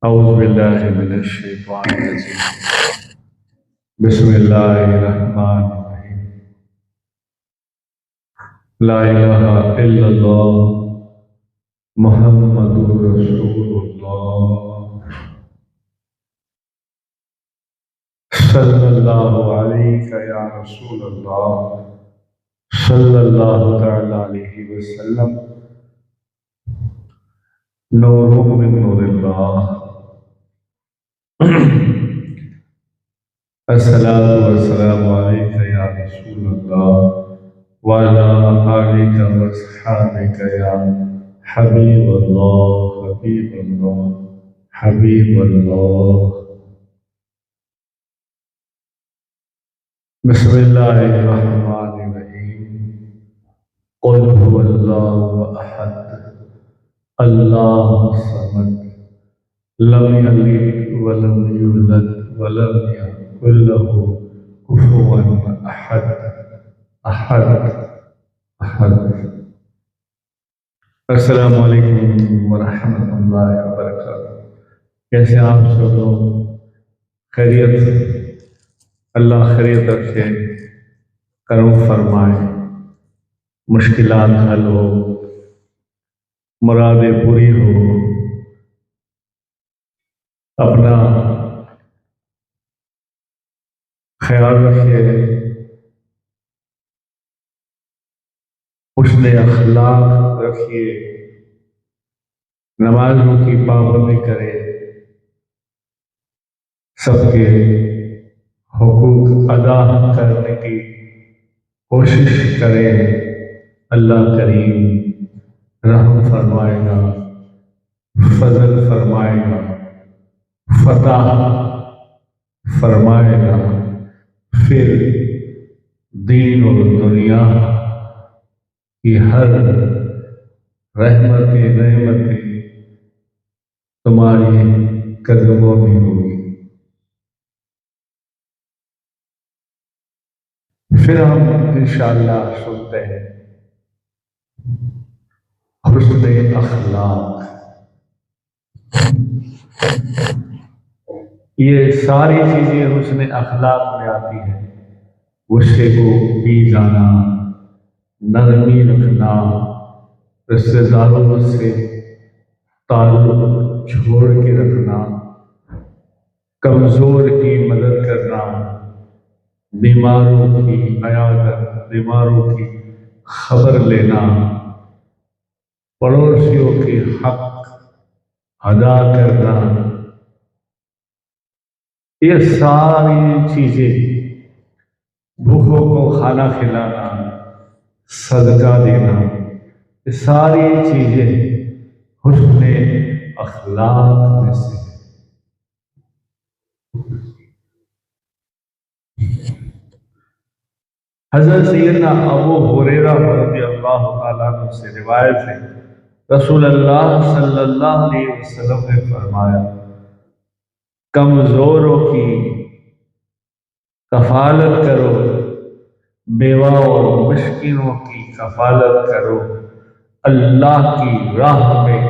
اعوذ باللہ من الشیطان الرجیم بسم اللہ الرحمن الرحیم لا الہ الا اللہ محمد رسول اللہ صلی اللہ علیہ یا رسول اللہ صلی اللہ تعالی علیہ وسلم نور من نور اللہ الصلاۃ والسلام علیک یا رسول اللہ وعلی آلک واصحابک یا حبیب اللہ حبیب اللہ حبیب اللہ۔ بسم اللہ الرحمن الرحیم قل هو اللہ احد اللہ الصمد لم یلد ولم یولد ولم یکن له کفوا احد احد احد۔ السلام علیکم ورحمۃ اللہ وبرکاتہ۔ کیسے آپ سب لوگ؟ خیریت سے؟ اللہ خیریت رکھے، کرم فرمائے، مشکلات حل ہو، مرادیں پوری ہو، اپنا خیال رکھیے، حسن اخلاق رکھیے، نمازوں کی پابندی کرے، سب کے حقوق ادا کرنے کی کوشش کرے۔ اللہ کریم رحم فرمائے گا، فضل فرمائے گا، فتح فرمائے گا، پھر دین و دنیا کی ہر نعمتیں تمہاری قدموں میں ہوگی۔ پھر ہم انشاءاللہ سنتے ہیں حسن اخلاق۔ یہ ساری چیزیں حسن اخلاق میں آتی ہیں۔ غصے کو پی جانا، نرمی رکھنا، رشتہ داروں سے تعلق چھوڑ کے رکھنا، کمزور کی مدد کرنا، بیماروں کی عیادت، بیماروں کی خبر لینا، پڑوسیوں کے حق ادا کرنا، یہ ساری چیزیں، بھوکوں کو کھانا کھلانا، صدقہ دینا، یہ ساری چیزیں حسن اخلاق میں سے ہیں۔ حضرت سیدنا ابو ہریرہ رضی اللہ تعالیٰ عنہ سے روایت ہے، رسول اللہ صلی اللہ علیہ وسلم نے فرمایا، کمزوروں کی کفالت کرو، بیوہ اور مسکینوں کی کفالت کرو، اللہ کی راہ میں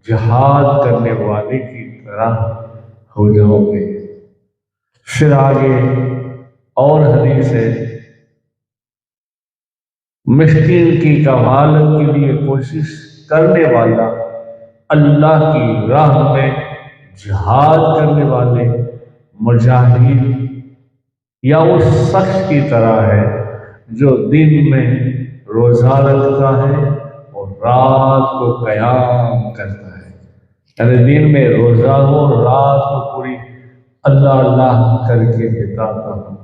جہاد کرنے والے کی طرح ہو جاؤ گے۔ پھر آگے اور حدیث ہے، مسکین کی کفالت کے لیے کوشش کرنے والا اللہ کی راہ میں جہاد کرنے والے مجاہد یا اس شخص کی طرح ہے جو دن میں روزہ رکھتا ہے اور رات کو قیام کرتا ہے۔ یعنی دن میں روزہ ہو، رات کو پوری اللہ اللہ کر کے بتاتا ہوں۔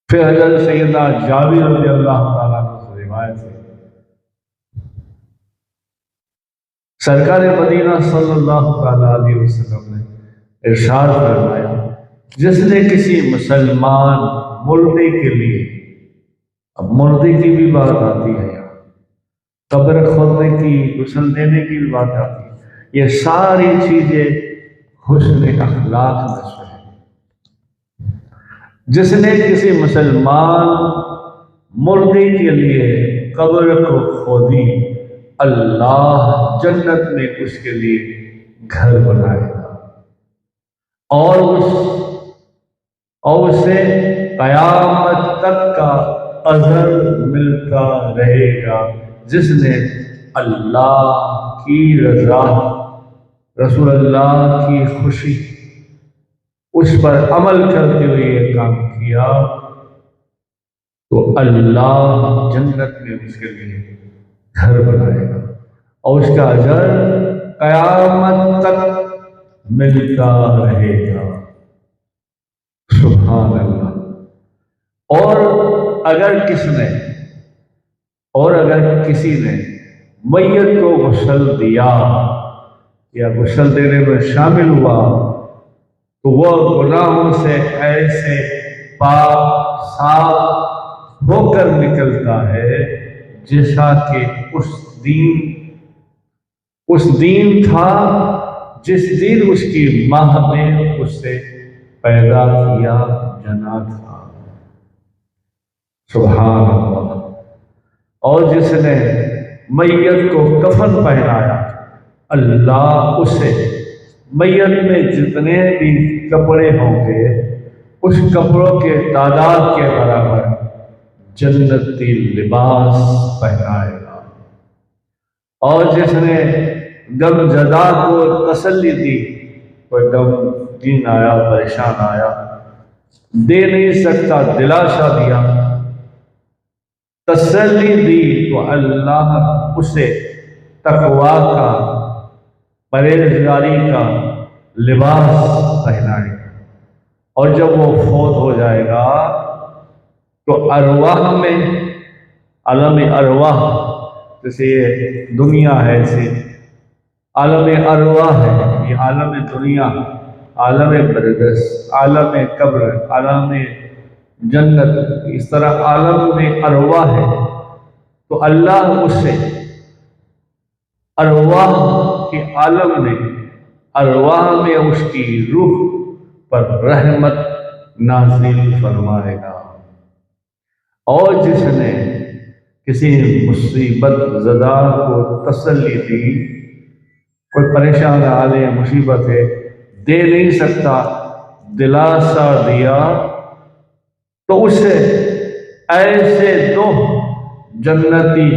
پھر حضرت سیدنا جابر رضی اللہ تعالیٰ عنہ سے روایت ہے، سرکار مدینہ صلی اللہ تعالیٰ علیہ وسلم نے ارشاد فرمایا، جس نے کسی مسلمان مردے کے لیے، اب مردے کی بھی بات آتی ہے یہاں، قبر کھودنے کی، غسل دینے کی بھی بات آتی ہے، یہ ساری چیزیں حسن اخلاق میں سے ہیں۔ جس نے کسی مسلمان مردے کے لیے قبر کو کھودی، اللہ جنت میں اس کے لیے گھر بنائے گا اور اسے قیامت تک کا اجر ملتا رہے گا، جس نے اللہ کی رضا، رسول اللہ کی خوشی، اس پر عمل کرتے ہوئے یہ کام کیا، تو اللہ جنت میں اس کے لیے گھر بنائے گا اور اس کا اجر قیامت تک ملتا رہے گا۔ سبحان اللہ۔ اور اگر کسی نے میت کو غسل دیا یا غسل دینے میں شامل ہوا تو وہ گناہوں سے ایسے پاک صاف ہو کر نکلتا ہے جیسا کہ اس دین تھا جس دن اس کی ماں نے اسے پیدا کیا جنا تھا۔ سبحان اللہ۔ اور جس نے میت کو کفن پہنایا، اللہ اسے میت میں جتنے بھی کپڑے ہوں گے اس کپڑوں کے تعداد کے برابر جنتی لباس پہنائے گا۔ اور جس نے غم زدہ کو تسلی دی، کوئی غمگین آیا، پریشان آیا، دے نہیں سکتا، دلاسا دیا، تسلی دی، تو اللہ اسے تقویٰ کا، پرہیزگاری کا لباس پہنائے گا۔ اور جب وہ فوت ہو جائے گا تو ارواح میں، عالم ارواح، جیسے یہ دنیا ہے ایسے عالم ارواح ہے، یہ عالم دنیا، عالم برزخ، عالم قبر، عالم جنت، اس طرح عالم میں ارواح ہے۔ تو اللہ اسے ارواح کے عالم میں، ارواح میں اس کی روح پر رحمت نازل فرمائے گا۔ اور جس نے کسی مصیبت زدہ کو تسلی دی، کوئی پریشان حال ہے، مصیبت ہے، دے نہیں سکتا، دلاسا دیا، تو اسے ایسے دو جنتی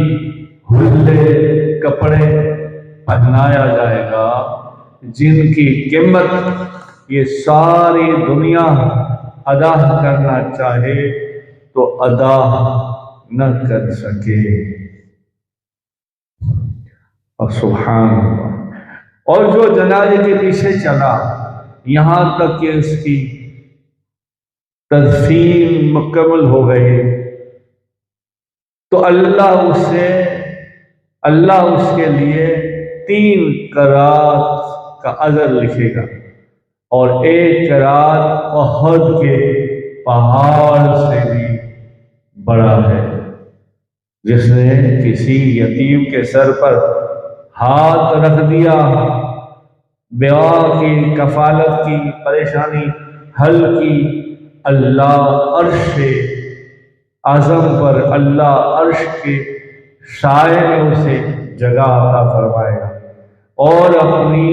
حلے کپڑے پہنایا جائے گا جن کی قیمت یہ ساری دنیا ادا کرنا چاہے تو ادا نہ کر سکے۔ اور سبحان اللہ۔ اور جو جنازے کے پیچھے چلا یہاں تک کہ اس کی تدفین مکمل ہو گئی، تو اللہ اس کے لیے 3 قرات کا اجر لکھے گا، اور 1 قرات احد کے پہاڑ سے بھی بڑا ہے۔ جس نے کسی یتیم کے سر پر ہاتھ رکھ دیا، بیوہ کی کفالت کی، پریشانی حل کی، اللہ عرش اعظم پر، اللہ عرش کے سائے میں اسے جگہ عطا فرمائے گا اور اپنی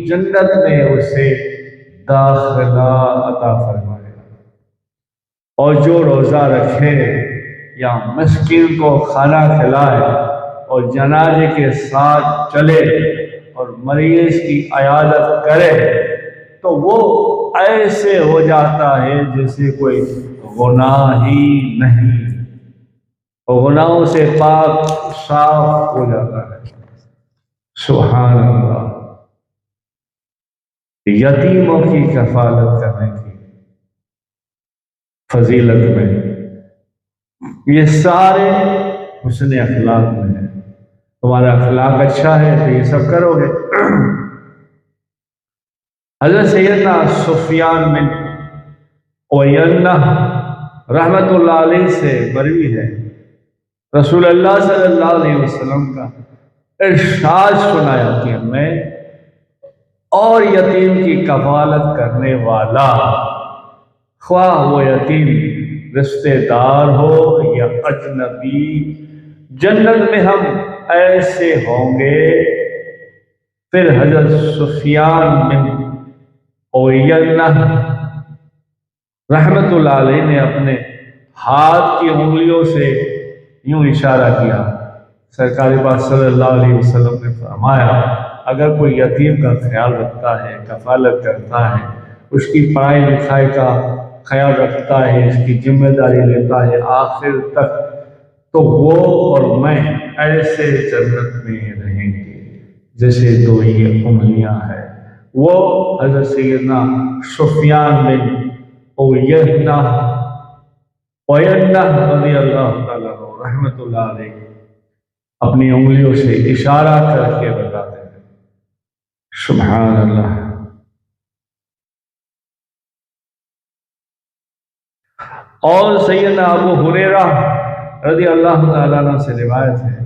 جنت میں اسے داخلہ عطا فرمائے گا۔ اور جو روزہ رکھے یا مسکین کو کھانا کھلائے اور جنازے کے ساتھ چلے اور مریض کی عیادت کرے، تو وہ ایسے ہو جاتا ہے جیسے کوئی گناہ ہی نہیں، اور گناہوں سے پاک صاف ہو جاتا ہے۔ سبحان اللہ۔ یتیموں کی کفالت کرنے کی فضیلت میں یہ سارے حسن اخلاق میں ہے۔ تمہارا اخلاق اچھا ہے تو یہ سب کرو گے۔ حضرت سیدنا سفیان بن عیینہ رحمت اللہ علیہ سے مروی ہے، رسول اللہ صلی اللہ علیہ وسلم کا ارشاد سنایا کہ میں اور یتیم کی کفالت کرنے والا، خواہ وہ یتیم رشتے دار ہو یا اجنبی، جنت میں ہم ایسے ہوں گے۔ پھر حضرت سفیان بن اویینہ رحمت اللہ علیہ نے اپنے ہاتھ کی انگلیوں سے یوں اشارہ کیا۔ سرکار پاک صلی اللہ علیہ وسلم نے فرمایا اگر کوئی یتیم کا خیال رکھتا ہے، کفالت کرتا ہے، اس کی پڑھائی لکھائی کا خیال رکھتا ہے، اس کی ذمہ داری لیتا ہے آخر تک، تو وہ اور میں ایسے جنت میں رہیں گے جیسے دو یہ انگلیاں ہیں۔ وہ حضرت سیدنا سفیان بن اویینہ رضی اللہ تعالیٰ رحمۃ اللہ علیہ اپنی انگلیوں سے اشارہ کر کے بتاتے ہیں۔ سبحان اللہ۔ اور سیدنا ابو ہریرہ رضی اللہ تعالیٰ عنہ سے روایت ہے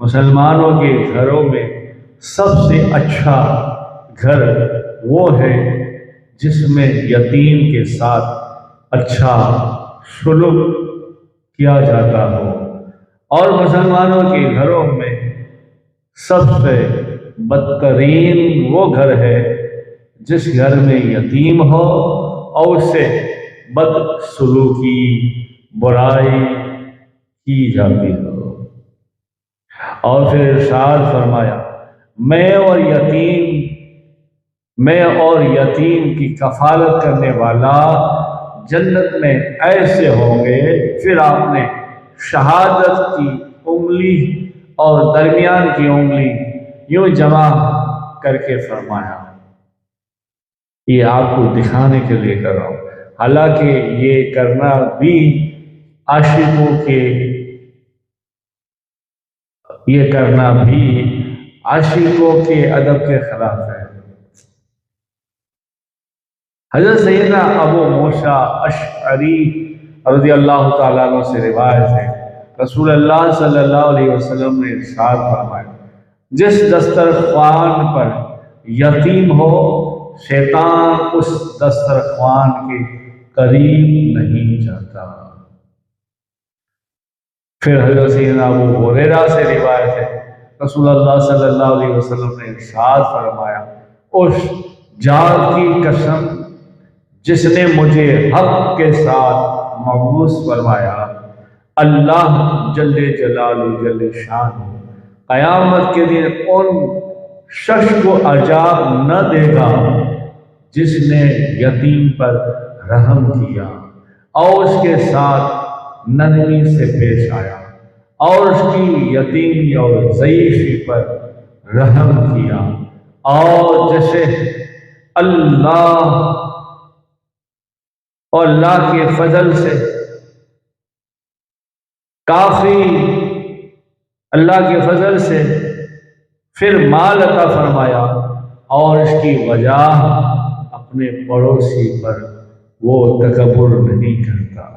مسلمانوں کے گھروں میں سب سے اچھا گھر وہ ہے جس میں یتیم کے ساتھ اچھا سلوک کیا جاتا ہو، اور مسلمانوں کے گھروں میں سب سے بدترین وہ گھر ہے جس گھر میں یتیم ہو اور اس سے بد سلوکی برائی کی جاتی ہو۔ اور پھر ارشاد فرمایا میں اور یتیم کی کفالت کرنے والا جنت میں ایسے ہوں گے۔ پھر آپ نے شہادت کی انگلی اور درمیان کی انگلی یوں جمع کر کے فرمایا، یہ آپ کو دکھانے کے لیے کر رہا ہوں، حالانکہ یہ کرنا بھی عاشقوں کے ادب کے خلاف ہے۔ حضرت سیدنا ابو موسیٰ اشعری رضی اللہ تعالیٰ عنہ سے روایت ہے رسول اللہ صلی اللہ علیہ وسلم نے ارشاد فرمایا جس دسترخوان پر یتیم ہو شیطان اس دسترخوان کے قریب نہیں جاتا۔ پھر حضرت سیدنا ابو ہریرہ سے روایت ہے رسول اللہ صلی اللہ علیہ وسلم نے ارشاد فرمایا اس ذات کی قسم جس نے مجھے حق کے ساتھ مبعوث فرمایا، اللہ جل جلالہ جل شان قیامت کے دن ان شخص کو عذاب نہ دے گا جس نے یتیم پر رحم کیا اور اس کے ساتھ نرمی سے پیش آیا اور اس کی یتیمی اور ضعیفی پر رحم کیا، اور جیسے اللہ کے فضل سے کافی، اللہ کے فضل سے پھر مال عطا فرمایا اور اس کی وجہ اپنے پڑوسی پر وہ تکبر نہیں کرتا۔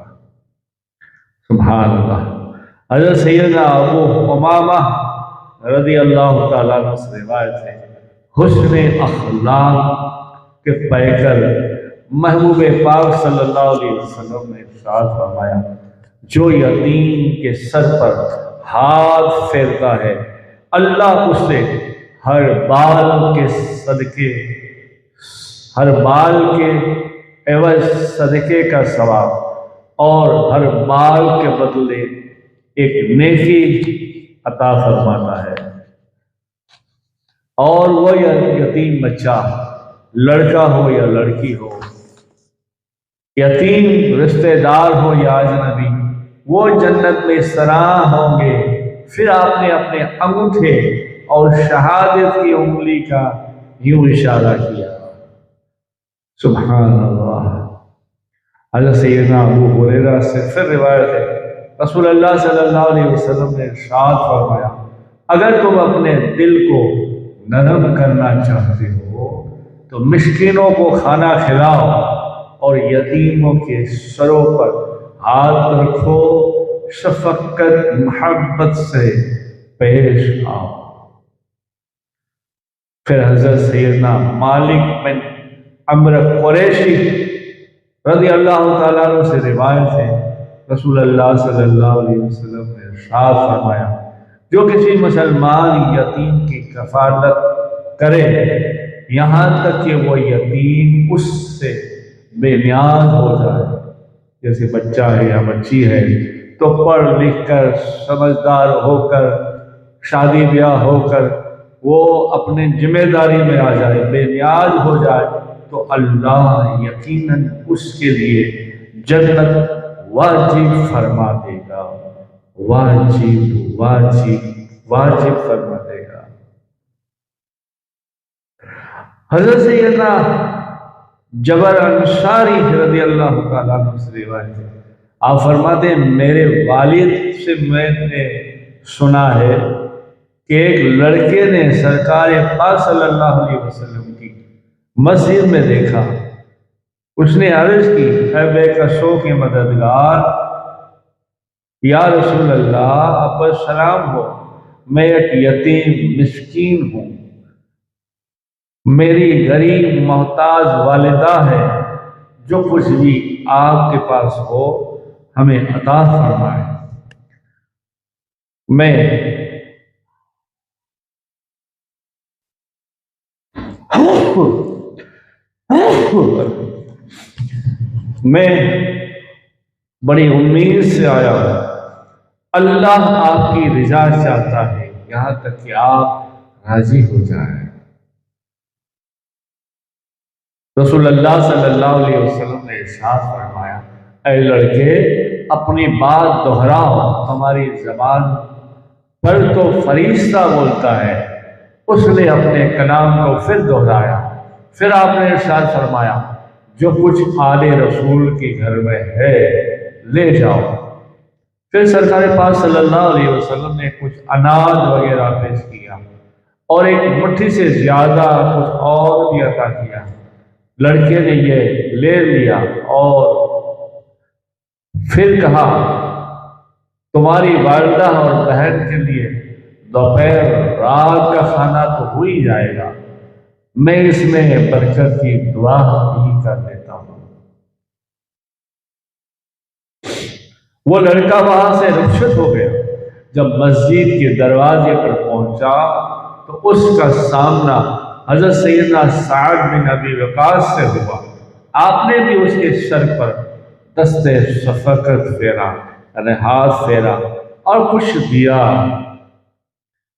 سبحان اللہ۔ حضرت سیدنا ابو امامہ رضی اللہ تعالیٰ عنہ سے روایت ہے حسن اخلاق کے پیکر محبوب پاک صلی اللہ علیہ وسلم نے ارشاد فرمایا جو یتیم کے سر پر ہاتھ پھیرتا ہے اللہ اسے ہر بال کے عوض صدقے کا ثواب اور ہر بال کے بدلے ایک نیکی عطا فرماتا ہے۔ اور وہ یتیم بچہ لڑکا ہو یا لڑکی ہو، یتیم رشتہ دار ہو یا اجنبی، وہ جنت میں سراہ ہوں گے۔ پھر آپ نے اپنے انگوٹھے اور شہادت کی انگلی کا یوں اشارہ کیا۔ سبحان اللہ۔ حضرت سیدنا ابو ہریرہ سے پھر روایت ہے رسول اللہ صلی اللہ علیہ وسلم نے ارشاد فرمایا اگر تم اپنے دل کو نرم کرنا چاہتے ہو تو مسکینوں کو کھانا کھلاؤ اور یتیموں کے سروں پر ہاتھ رکھو، شفقت محبت سے پیش آؤ۔ پھر حضرت سیدنا مالک بن عمرو قریشی رضی اللہ تعالیٰ عنہ سے روایت ہے رسول اللہ صلی اللہ علیہ وسلم نے ارشاد فرمایا جو کسی مسلمان یتیم کی کفالت کرے یہاں تک کہ وہ یتیم اس سے بے نیاز ہو جائے، جیسے بچہ ہے یا بچی ہے تو پڑھ لکھ کر سمجھدار ہو کر شادی بیاہ ہو کر وہ اپنے ذمہ داری میں آ جائے، بے نیاز ہو جائے، تو اللہ یقیناً اس کے لیے جنت واجب فرما دے گا، واجب واجب واجب فرما دے گا۔ حضرت سیدنا جبر انصاری رضی اللہ تعالیٰ عنہ سے روایت ہے، آپ فرماتے ہیں میرے والد سے میں نے سنا ہے کہ ایک لڑکے نے سرکار پاک صلی اللہ علیہ وسلم کی مسجد میں دیکھا، اس نے عرض کی اے بے کسوں کے مددگار، یا رسول اللہ آپ پر سلام ہو، میں ایک یتیم مسکین ہوں، میری غریب محتاج والدہ ہے، جو کچھ بھی آپ کے پاس ہو ہمیں عطا فرمائے۔ میں بڑی امید سے آیا ہوں، اللہ آپ کی رضا چاہتا ہے یہاں تک کہ آپ راضی ہو جائیں۔ رسول اللہ صلی اللہ علیہ وسلم نے ارشاد فرمایا اے لڑکے اپنی بات دہراؤ، تمہاری زبان پر تو فرشتہ بولتا ہے۔ اس نے اپنے کلام کو پھر دہرایا، پھر آپ نے ارشاد فرمایا جو کچھ آل رسول کے گھر میں ہے لے جاؤ۔ پھر سرکار پاک صلی اللہ علیہ وسلم نے کچھ اناج وغیرہ پیش کیا اور ایک مٹھی سے زیادہ کچھ اور بھی عطا کیا۔ لڑکے نے یہ لے لیا اور پھر کہا تمہاری والدہ اور بہن کے لیے دوپہر رات کا کھانا تو ہو ہی جائے گا، میں اس میں برکت کی دعا بھی کر دیتا ہوں۔ وہ لڑکا وہاں سے رخصت ہو گیا، جب مسجد کے دروازے پر پہنچا تو اس کا سامنا حضرت سیدنا سعد بن ابی وقاص سے ہوا۔ آپ نے بھی اس کے سر پر دست شفقت پھیرا، یعنی ہاتھ پھیرا اور کچھ دیا۔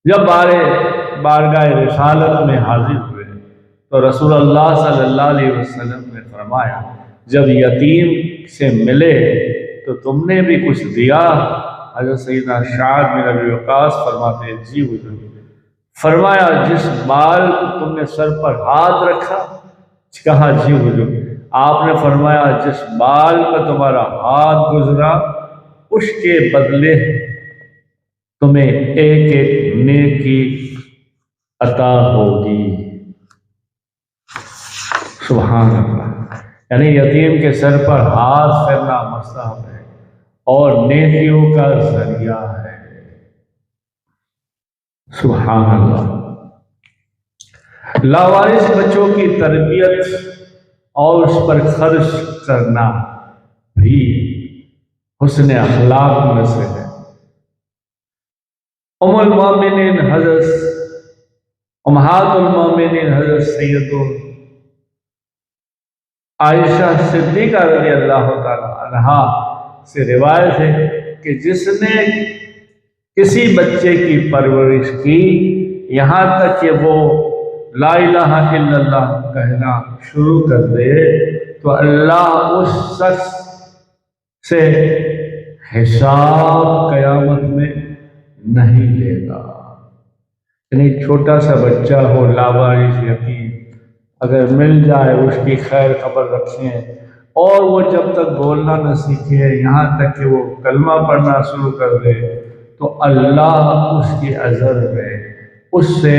جب بارگاہ رسالت میں حاضر ہوئے تو رسول اللہ صلی اللہ علیہ وسلم نے فرمایا جب یتیم سے ملے تو تم نے بھی کچھ دیا؟ حضرت سیدنا سعد بن ابی وقاص فرماتے ہیں جی حضور۔ فرمایا جس بال کو تم نے سر پر ہاتھ رکھا؟ کہا جی حضور۔ آپ نے فرمایا جس بال پر تمہارا ہاتھ گزرا اس کے بدلے تمہیں ایک ایک نیکی عطا ہوگی۔ سبحان اللہ، یعنی یتیم کے سر پر ہاتھ پھیرنا مستحب ہے اور نیکیوں کا ذریعہ ہے۔ سبحان اللہ۔ لاوارث بچوں کی تربیت اور اس پر خرچ کرنا بھی حسن اخلاق میں سے ہے۔ امہات المومنین حضرت سیدہ عائشہ صدیقہ رضی اللہ تعالی عنہا سے روایت ہے کہ جس نے کسی بچے کی پرورش کی یہاں تک کہ وہ لا الہ الا اللہ کہنا شروع کر دے تو اللہ اس شخص سے حساب قیامت میں نہیں لے گا۔ یعنی چھوٹا سا بچہ ہو لاوارث یتیم، اگر مل جائے اس کی خیر خبر رکھیں اور وہ جب تک بولنا نہ سیکھے یہاں تک کہ وہ کلمہ پڑھنا شروع کر دے تو اللہ اس کے اجر میں اس سے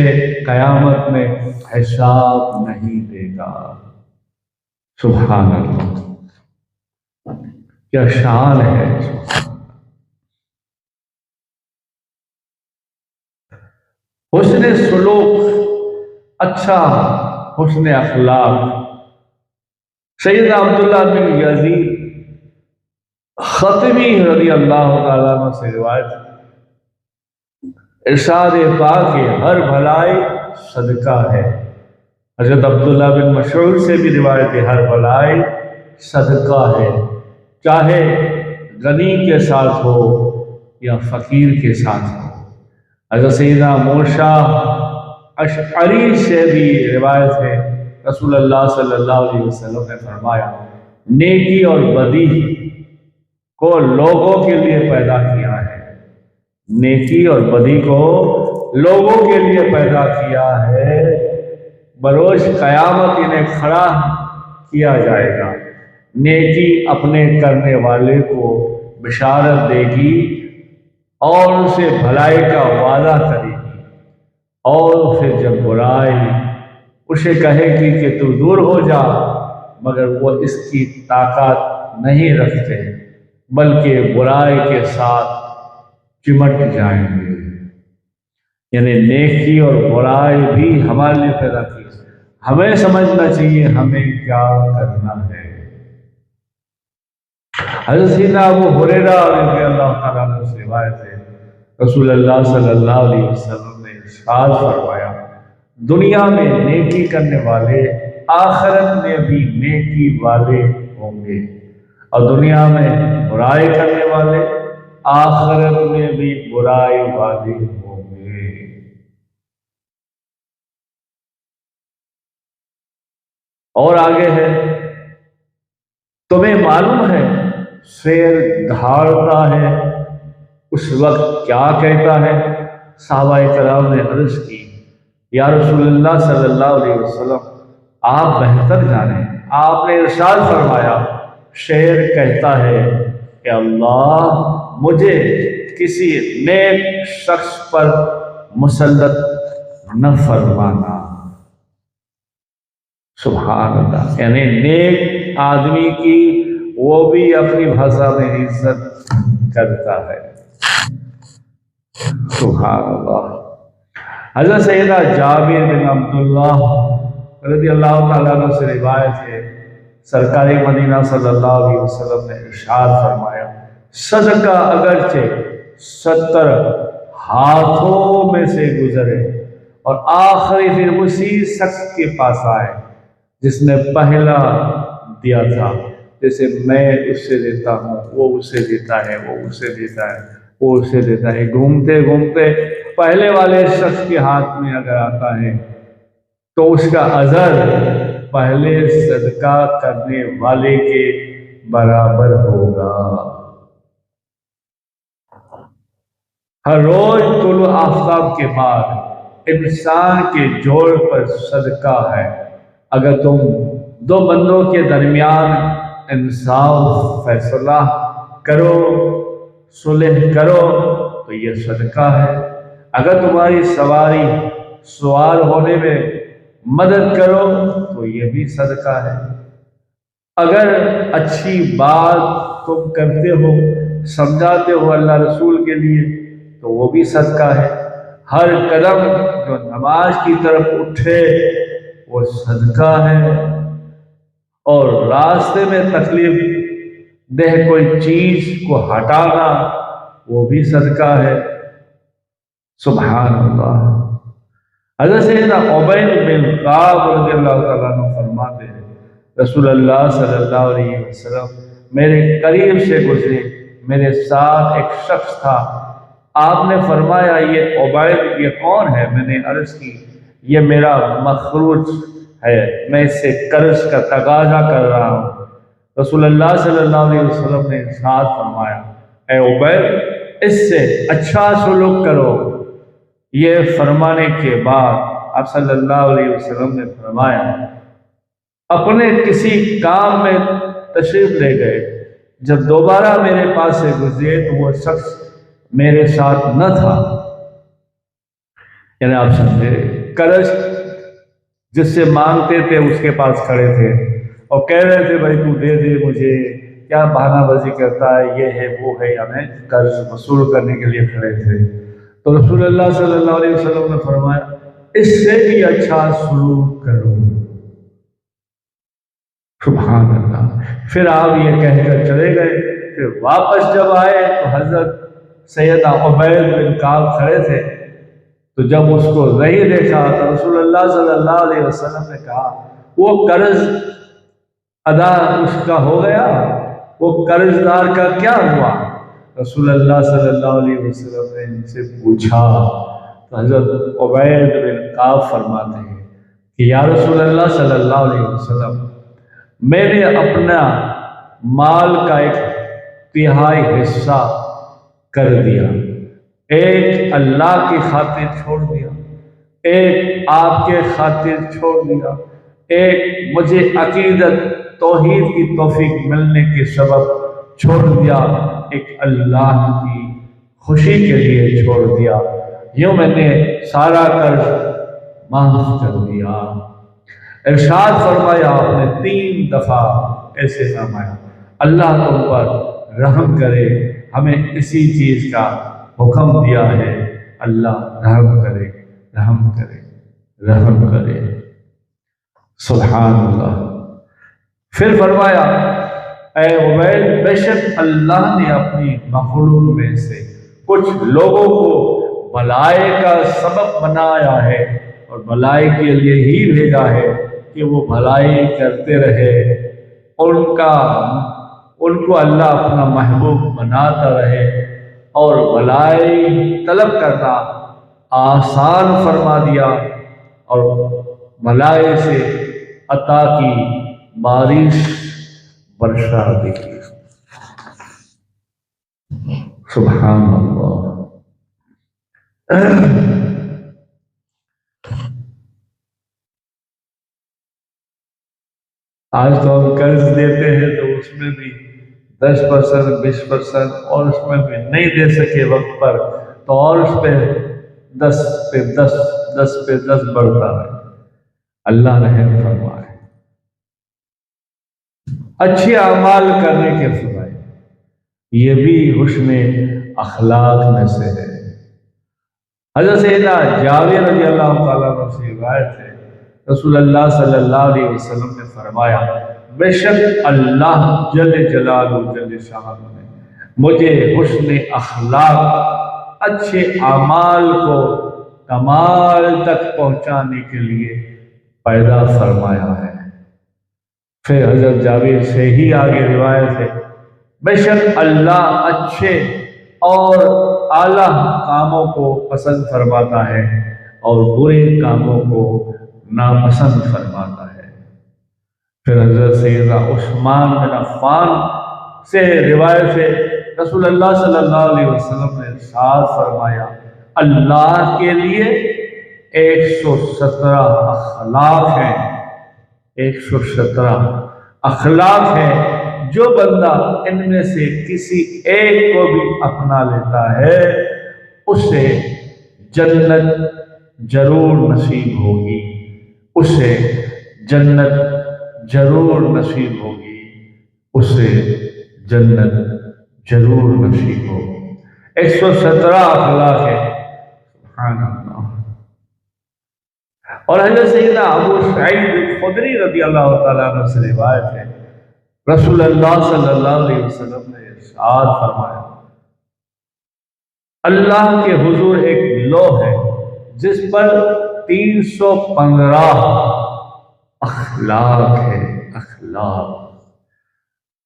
قیامت میں حساب نہیں دے گا۔ سبحان اللہ، کیا شان ہے۔ حسن سلوک، اچھا حسن اخلاق۔ سیدنا عبداللہ بن یزید خطمی رضی اللہ تعالیٰ عنہ سے روایت ارشاد پاک کہ ہر بھلائی صدقہ ہے۔ حضرت عبداللہ بن مسعود سے بھی روایت ہے ہر بھلائی صدقہ ہے، چاہے غنی کے ساتھ ہو یا فقیر کے ساتھ ہو۔ حضرت سیدنا موسیٰ اشعری سے بھی روایت ہے، رسول اللہ صلی اللہ علیہ وسلم نے فرمایا نیکی اور بدی کو لوگوں کے لیے پیدا کیا ہے، نیکی اور بدی کو لوگوں کے لیے پیدا کیا ہے، بروز قیامت انہیں کھڑا کیا جائے گا۔ نیکی اپنے کرنے والے کو بشارت دے گی اور اسے بھلائی کا وعدہ کرے گی، اور پھر جب برائی اسے کہے گی کہ تو دور ہو جا، مگر وہ اس کی طاقت نہیں رکھتے بلکہ برائی کے ساتھ چمٹ جائیں گے۔ یعنی نیکی اور برائی بھی ہمارے لیے پیدا کی، ہمیں سمجھنا چاہیے ہمیں کیا کرنا ہے۔ حضرت سیدنا ابو ہریرہ رضی اللہ تعالیٰ عنہ سے روایت ہے، رسول اللہ صلی اللہ علیہ وسلم نے ارشاد فرمایا دنیا میں نیکی کرنے والے آخرت میں بھی نیکی والے ہوں گے، اور دنیا میں برائی کرنے والے آخرت میں بھی برائی والے ہوں گے۔ اور آگے ہے تمہیں معلوم ہے شیر دھاڑتا ہے اس وقت کیا کہتا ہے؟ صحابہ کرام نے عرض کی یا رسول اللہ صلی اللہ علیہ وسلم آپ بہتر جانیں۔ آپ نے ارشاد فرمایا شیر کہتا ہے کہ اللہ مجھے کسی نیک شخص پر مسلط نہ فرمانا۔ سبحان اللہ، یعنی نیک آدمی کی وہ بھی اپنی بھاشا میں عزت کرتا ہے۔ سبحان اللہ۔ حضرت سیدنا جابر بن عبداللہ رضی اللہ تعالیٰ عنہ سے روایت ہے، سرکار مدینہ صلی اللہ علیہ وسلم نے ارشاد فرمایا صدقہ اگرچہ 70 ہاتھوں میں سے گزرے اور آخری پھر اسی شخص کے پاس آئے جس نے پہلا دیا تھا، جیسے میں اس سے دیتا ہوں وہ اسے دیتا ہے، وہ اسے دیتا ہے، وہ اسے دیتا ہے، گھومتے گھومتے پہلے والے شخص کے ہاتھ میں اگر آتا ہے تو اس کا اجر پہلے صدقہ کرنے والے کے برابر ہوگا۔ ہر روز طلوع آفتاب کے بعد انسان کے جوڑ پر صدقہ ہے۔ اگر تم دو بندوں کے درمیان انصاف فیصلہ کرو، صلح کرو تو یہ صدقہ ہے۔ اگر تمہاری سواری سوار ہونے میں مدد کرو تو یہ بھی صدقہ ہے۔ اگر اچھی بات تم کرتے ہو، سمجھاتے ہو اللہ رسول کے لیے تو وہ بھی صدقہ ہے۔ ہر قدم جو نماز کی طرف اٹھے وہ صدقہ ہے، اور راستے میں تکلیف دہ کوئی چیز کو ہٹانا وہ بھی صدقہ ہے۔ سبحان اللہ۔ حضرت سیدنا عبید بن کعب رضی اللہ تعالیٰ عنہ فرماتے ہیں رسول اللہ صلی اللہ علیہ وسلم میرے قریب سے گزرے، میرے ساتھ ایک شخص تھا، آپ نے فرمایا یہ عبید یہ کون ہے؟ میں نے عرض کی یہ میرا مخروج ہے، میں اس سے قرض کا تقاضا کر رہا ہوں۔ رسول اللہ صلی اللہ علیہ وسلم نے ارشاد فرمایا اے عبید اس سے اچھا سلوک کرو۔ یہ فرمانے کے بعد آپ صلی اللہ علیہ وسلم نے فرمایا اپنے کسی کام میں تشریف لے گئے، جب دوبارہ میرے پاس سے گزرے تو وہ شخص میرے ساتھ نہ تھا۔ یعنی آپ سمجھے قرض جس سے مانگتے تھے اس کے پاس کھڑے تھے اور کہہ رہے تھے بھائی تو دے دے مجھے، کیا بہانہ بازی کرتا ہے، یہ ہے وہ ہے، یعنی قرض وصول کرنے کے لیے کھڑے تھے۔ تو رسول اللہ صلی اللہ علیہ وسلم نے فرمایا اس سے بھی اچھا سلوک کرو۔ سبحان اللہ۔ پھر آپ یہ کہہ کر چلے گئے، پھر واپس جب آئے تو حضرت سیدنا عبید بن کعب کھڑے تھے، تو جب اس کو نہیں دیکھا تو رسول اللہ صلی اللہ علیہ وسلم نے کہا وہ قرض ادا اس کا ہو گیا، وہ قرض دار کا کیا ہوا؟ رسول اللہ صلی اللہ علیہ وسلم نے ان سے پوچھا تو حضرت عبید بن کعب فرماتے ہیں کہ یا رسول اللہ صلی اللہ علیہ وسلم، میں نے اپنا مال کا ایک تہائی حصہ کر دیا، ایک اللہ کی خاطر چھوڑ دیا، ایک آپ کے خاطر چھوڑ دیا، ایک مجھے عقیدت توحید کی توفیق ملنے کے سبب چھوڑ دیا، ایک اللہ کی خوشی کے لیے چھوڑ دیا، یوں میں نے سارا قرض معاف کر دیا۔ ارشاد فرمایا آپ نے 3 دفعہ ایسے فرمایا اللہ تم پر رحم کرے، ہمیں اسی چیز کا حکم دیا ہے، اللہ رحم کرے، رحم کرے، رحم کرے۔ سبحان اللہ۔ پھر فرمایا اے عبید، بے شک اللہ نے اپنی مخلوق میں سے کچھ لوگوں کو بھلائی کا سبب بنایا ہے اور بھلائی کے لیے ہی بھیجا ہے کہ وہ بھلائی کرتے رہے، ان کو اللہ اپنا محبوب بناتا رہے اور بھلائی طلب کرنا آسان فرما دیا اور بھلائی سے عطا کی بارش برسا دی۔ سبحان اللہ۔ آج تو ہم قرض دیتے ہیں تو اس میں بھی 10%، 20% اور اس میں بھی نہیں دے سکے وقت پر تو اور اس پہ 10 پہ 10 10 پہ 10 بڑھتا ہے۔ اللہ رحم فرمائے۔ اچھے اعمال کرنے کے فوائد، یہ بھی حسن اخلاق میں سے ہے۔ حضرت سیدنا جابر رضی اللہ تعالیٰ عنہ سے روایت ہے، رسول اللہ صلی اللہ علیہ وسلم نے فرمایا بے شک اللہ جل جلالہ جل شانہ نے مجھے حسن اخلاق، اچھے اعمال کو کمال تک پہنچانے کے لیے پیدا فرمایا ہے۔ پھر حضرت جابر سے ہی آگے روایت ہے، بے شک اللہ اچھے اور اعلیٰ کاموں کو پسند فرماتا ہے اور برے کاموں کو ناپسند فرماتا ہے۔ پھر حضرت سیدنا عثمان بن عفان سے روایت ہے، رسول اللہ صلی اللہ علیہ وسلم نے ارشاد فرمایا اللہ کے لیے 117 اخلاق ہیں، 117 اخلاق ہیں، جو بندہ ان میں سے کسی ایک کو بھی اپنا لیتا ہے اسے جنت ضرور نصیب ہوگی، اسے جنت ضرور نصیب ہوگی، اسے جنت ضرور نصیب ہوگی۔ 117 اخلاق ہے، سبحان اللہ۔ اور حضرت سیدنا ابو سعید خدری رضی اللہ تعالیٰ عنہ سے روایت ہے، رسول اللہ صلی اللہ علیہ وسلم نے ارشاد فرمایا اللہ کے حضور ایک لوح ہے جس پر 315 اخلاق ہے، اخلاق۔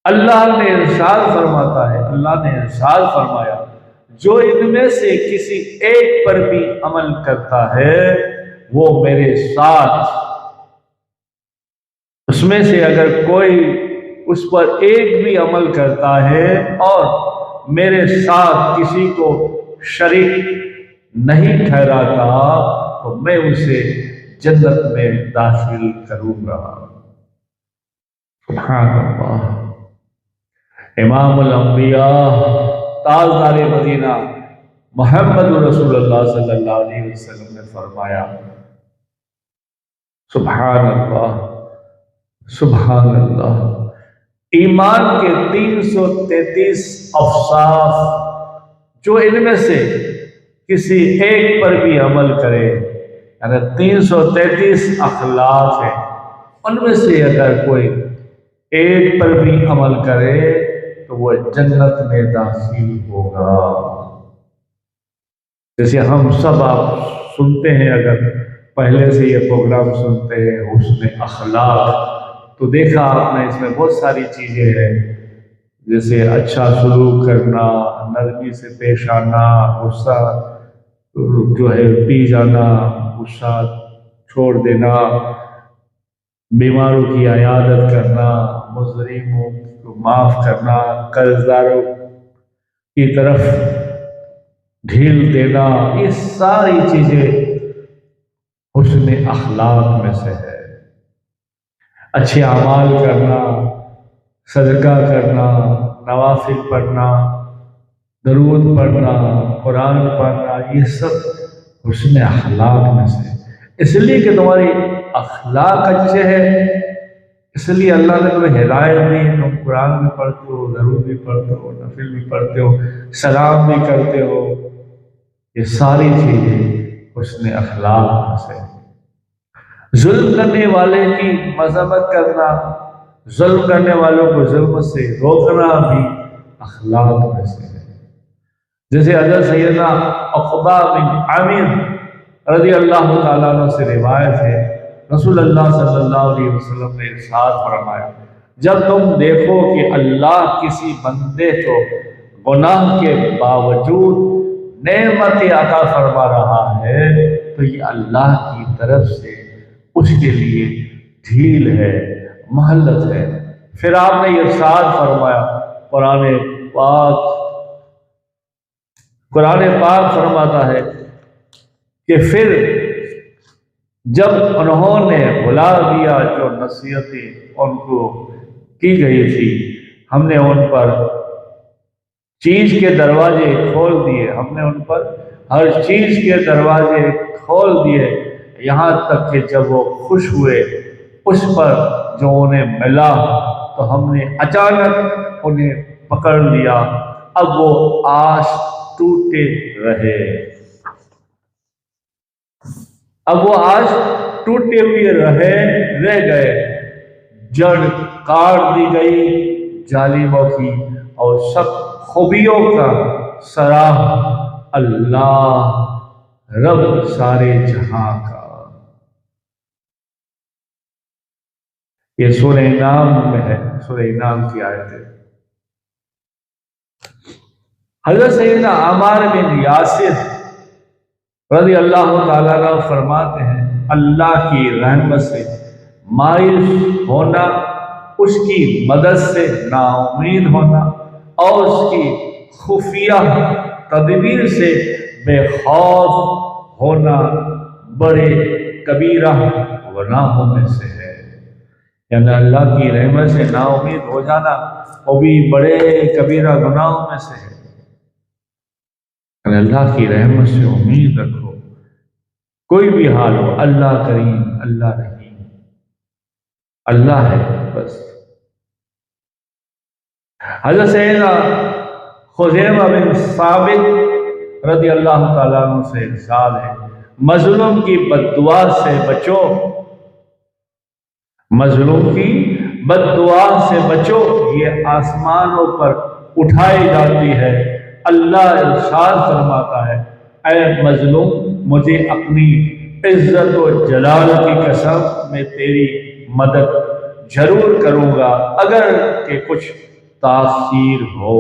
اللہ نے ارشاد فرماتا ہے، اللہ نے ارشاد فرمایا جو ان میں سے کسی ایک پر بھی عمل کرتا ہے وہ میرے ساتھ، اس میں سے اگر کوئی اس پر ایک بھی عمل کرتا ہے اور میرے ساتھ کسی کو شریک نہیں ٹھہراتا تو میں اسے جنت میں داخل کروں گا۔ سبحان اللہ۔ امام الانبیاء تاجدار مدینہ محمد رسول اللہ صلی اللہ علیہ وسلم نے فرمایا سبحان اللہ، سبحان اللہ، ایمان کے 333 اوصاف جو ان میں سے کسی ایک پر بھی عمل کرے، یعنی 333 اخلاق ہیں، ان میں سے اگر کوئی ایک پر بھی عمل کرے تو وہ جنت میں داخل ہوگا۔ جیسے ہم سب آپ سنتے ہیں، اگر پہلے سے یہ پروگرام سنتے ہیں حسن اخلاق، تو دیکھا آپ نے اس میں بہت ساری چیزیں ہیں، جیسے اچھا سلوک کرنا، نرمی سے پیش آنا، غصہ جو ہے پی جانا، غصہ چھوڑ دینا، بیماروں کی عیادت کرنا، مظلوموں کو معاف کرنا، قرض داروں کی طرف ڈھیل دینا، یہ ساری چیزیں حسن اخلاق میں سے ہے۔ اچھے اعمال کرنا، صدقہ کرنا، نوافل پڑھنا، درود پڑھنا، قرآن پڑھنا، یہ سب حسن اخلاق میں سے۔ اس لیے کہ تمہاری اخلاق اچھے ہیں، اس لیے اللہ نے تمہیں ہدایت دی، تم قرآن بھی پڑھتے ہو، درود بھی پڑھتے ہو، نفل بھی پڑھتے ہو، سلام بھی کرتے ہو، یہ ساری چیزیں حسن اخلاق میں سے۔ ظلم کرنے والے کی مذمت کرنا، ظلم کرنے والوں کو ظلم سے روکنا بھی اخلاق میں سے ہے۔ جیسے حضرت سیدنا عقبہ بن عامر رضی اللہ تعالیٰ عنہ سے روایت ہے، رسول اللہ صلی اللہ علیہ وسلم نے ارشاد فرمایا، جب تم دیکھو کہ اللہ کسی بندے کو گناہ کے باوجود نعمت عطا فرما رہا ہے تو یہ اللہ کی طرف سے اس کے لیے ڈھیل ہے، مہلت ہے۔ پھر آپ نے یہ ارشاد فرمایا، قرآن پاک فرماتا ہے کہ پھر جب انہوں نے بھلا دیا جو نصیحتیں ان کو کی گئی تھی، ہم نے ان پر چیز کے دروازے کھول دیے، ہم نے ان پر ہر چیز کے دروازے کھول دیے، یہاں تک کہ جب وہ خوش ہوئے اس پر جو انہیں ملا تو ہم نے اچانک انہیں پکڑ لیا، اب وہ آس ٹوٹے رہے، اب وہ آس ٹوٹے ہوئے رہ گئے، جڑ کاٹ دی گئی ظالموں کی، اور سب خوبیوں کا سراہ اللہ رب سارے جہاں کا۔ یہ سورہ انعام میں ہے، سورہ انعام کی آیت ہے۔ حضرت سیدنا عمار بن یاسر رضی اللہ تعالیٰ عنہ فرماتے ہیں، اللہ کی رحمت سے مایوس ہونا، اس کی مدد سے نا امید ہونا، اور اس کی خفیہ تدبیر سے بے خوف ہونا بڑے کبیرہ گناہوں میں سے ہے۔ یعنی اللہ کی رحمت سے نا امید ہو جانا وہ بھی بڑے کبیرہ گناہوں میں سے ہے۔ یعنی اللہ کی رحمت سے امید رکھو، کوئی بھی حال ہو، اللہ کریم، اللہ رحیم، اللہ ہے بس۔ حضرت سیدنا خزیمہ بن ثابت رضی اللہ تعالیٰ عنہ سے ارشاد ہے، مظلوم کی بد دعا سے بچو، مظلوم کی بد دعا سے بچو، یہ آسمانوں پر اٹھائی جاتی ہے۔ اللہ ارشاد فرماتا ہے، اے مظلوم، مجھے اپنی عزت و جلال کی قسم میں تیری مدد ضرور کروں گا اگر کہ کچھ تاثیر ہو۔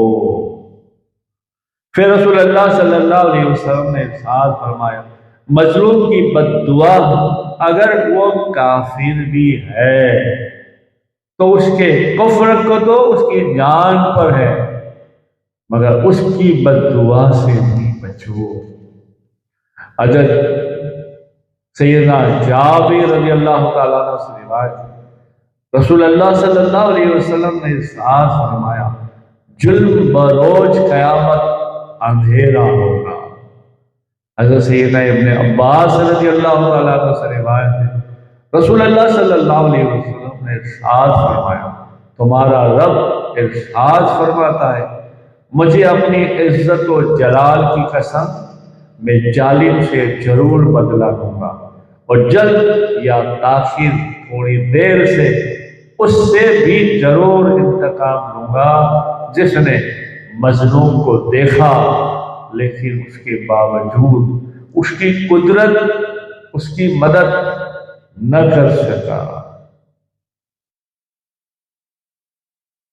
پھر رسول اللہ صلی اللہ علیہ وسلم نے ارشاد فرمایا، مظلوم کی بد دعا اگر وہ کافر بھی ہے تو اس کے کفر کو تو اس کی جان پر ہے، مگر اس کی بد دعا سے بھی بچو۔ حضرت سیدنا جابر رضی اللہ تعالیٰ عنہ سے روایت ہے، رسول اللہ صلی اللہ علیہ وسلم نے ارشاد فرمایا، ظلم بروز قیامت اندھیرا ہوگا۔ حضرت سیدنا ابن عباس رضی اللہ تعالیٰ عنہ سے روایت ہے، رسول اللہ صلی اللہ علیہ وسلم نے ارشاد فرمایا، تمہارا رب ارشاد فرماتا ہے، مجھے اپنی عزت و جلال کی قسم میں ظالم سے ضرور بدلہ دوں گا، اور جلد یا تاخیر تھوڑی دیر سے اس سے بھی ضرور انتقام لوں گا۔ جس نے مظلوم کو دیکھا لیکن اس کے باوجود اس کی قدرت اس کی مدد نہ کر سکا۔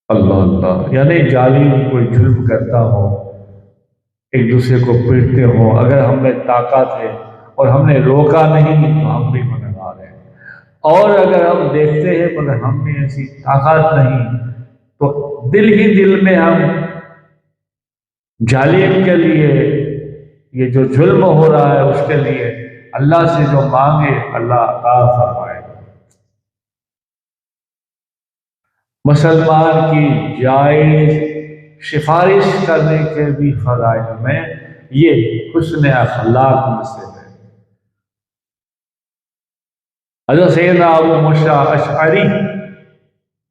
اللہ اللہ، یعنی ظالم کوئی ظلم کرتا ہو، ایک دوسرے کو پیٹتے ہوں، اگر ہم میں طاقت ہے اور ہم نے روکا نہیں تو ہم بھی گنہگار ہیں، اور اگر ہم دیکھتے ہیں مگر ہم میں ایسی طاقت نہیں تو دل ہی دل میں ہم ظالم کے لیے یہ جو ظلم ہو رہا ہے اس کے لیے اللہ سے جو مانگے اللہ عطا فرمائے۔ مسلمان کی جائز سفارش کرنے کے بھی فضائل میں یہ حسن اخلاق میں سے ہے۔ حضرت سیدنا ابو موسیٰ اشعری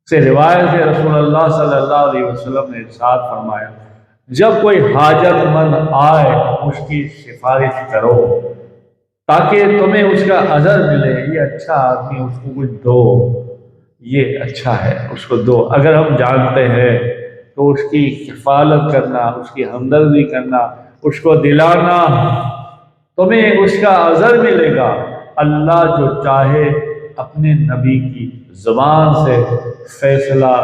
سے روایت ہے، رسول اللہ صلی اللہ علیہ وسلم نے ارشاد فرمایا، جب کوئی حاجت مند آئے اس کی سفارش کرو تاکہ تمہیں اس کا اجر ملے، یہ اچھا آدمی اس کو کچھ دو، یہ اچھا ہے اس کو دو۔ اگر ہم جانتے ہیں تو اس کی کفالت کرنا، اس کی ہمدردی کرنا، اس کو دلانا، تمہیں اس کا اجر ملے گا۔ اللہ جو چاہے اپنے نبی کی زبان سے فیصلہ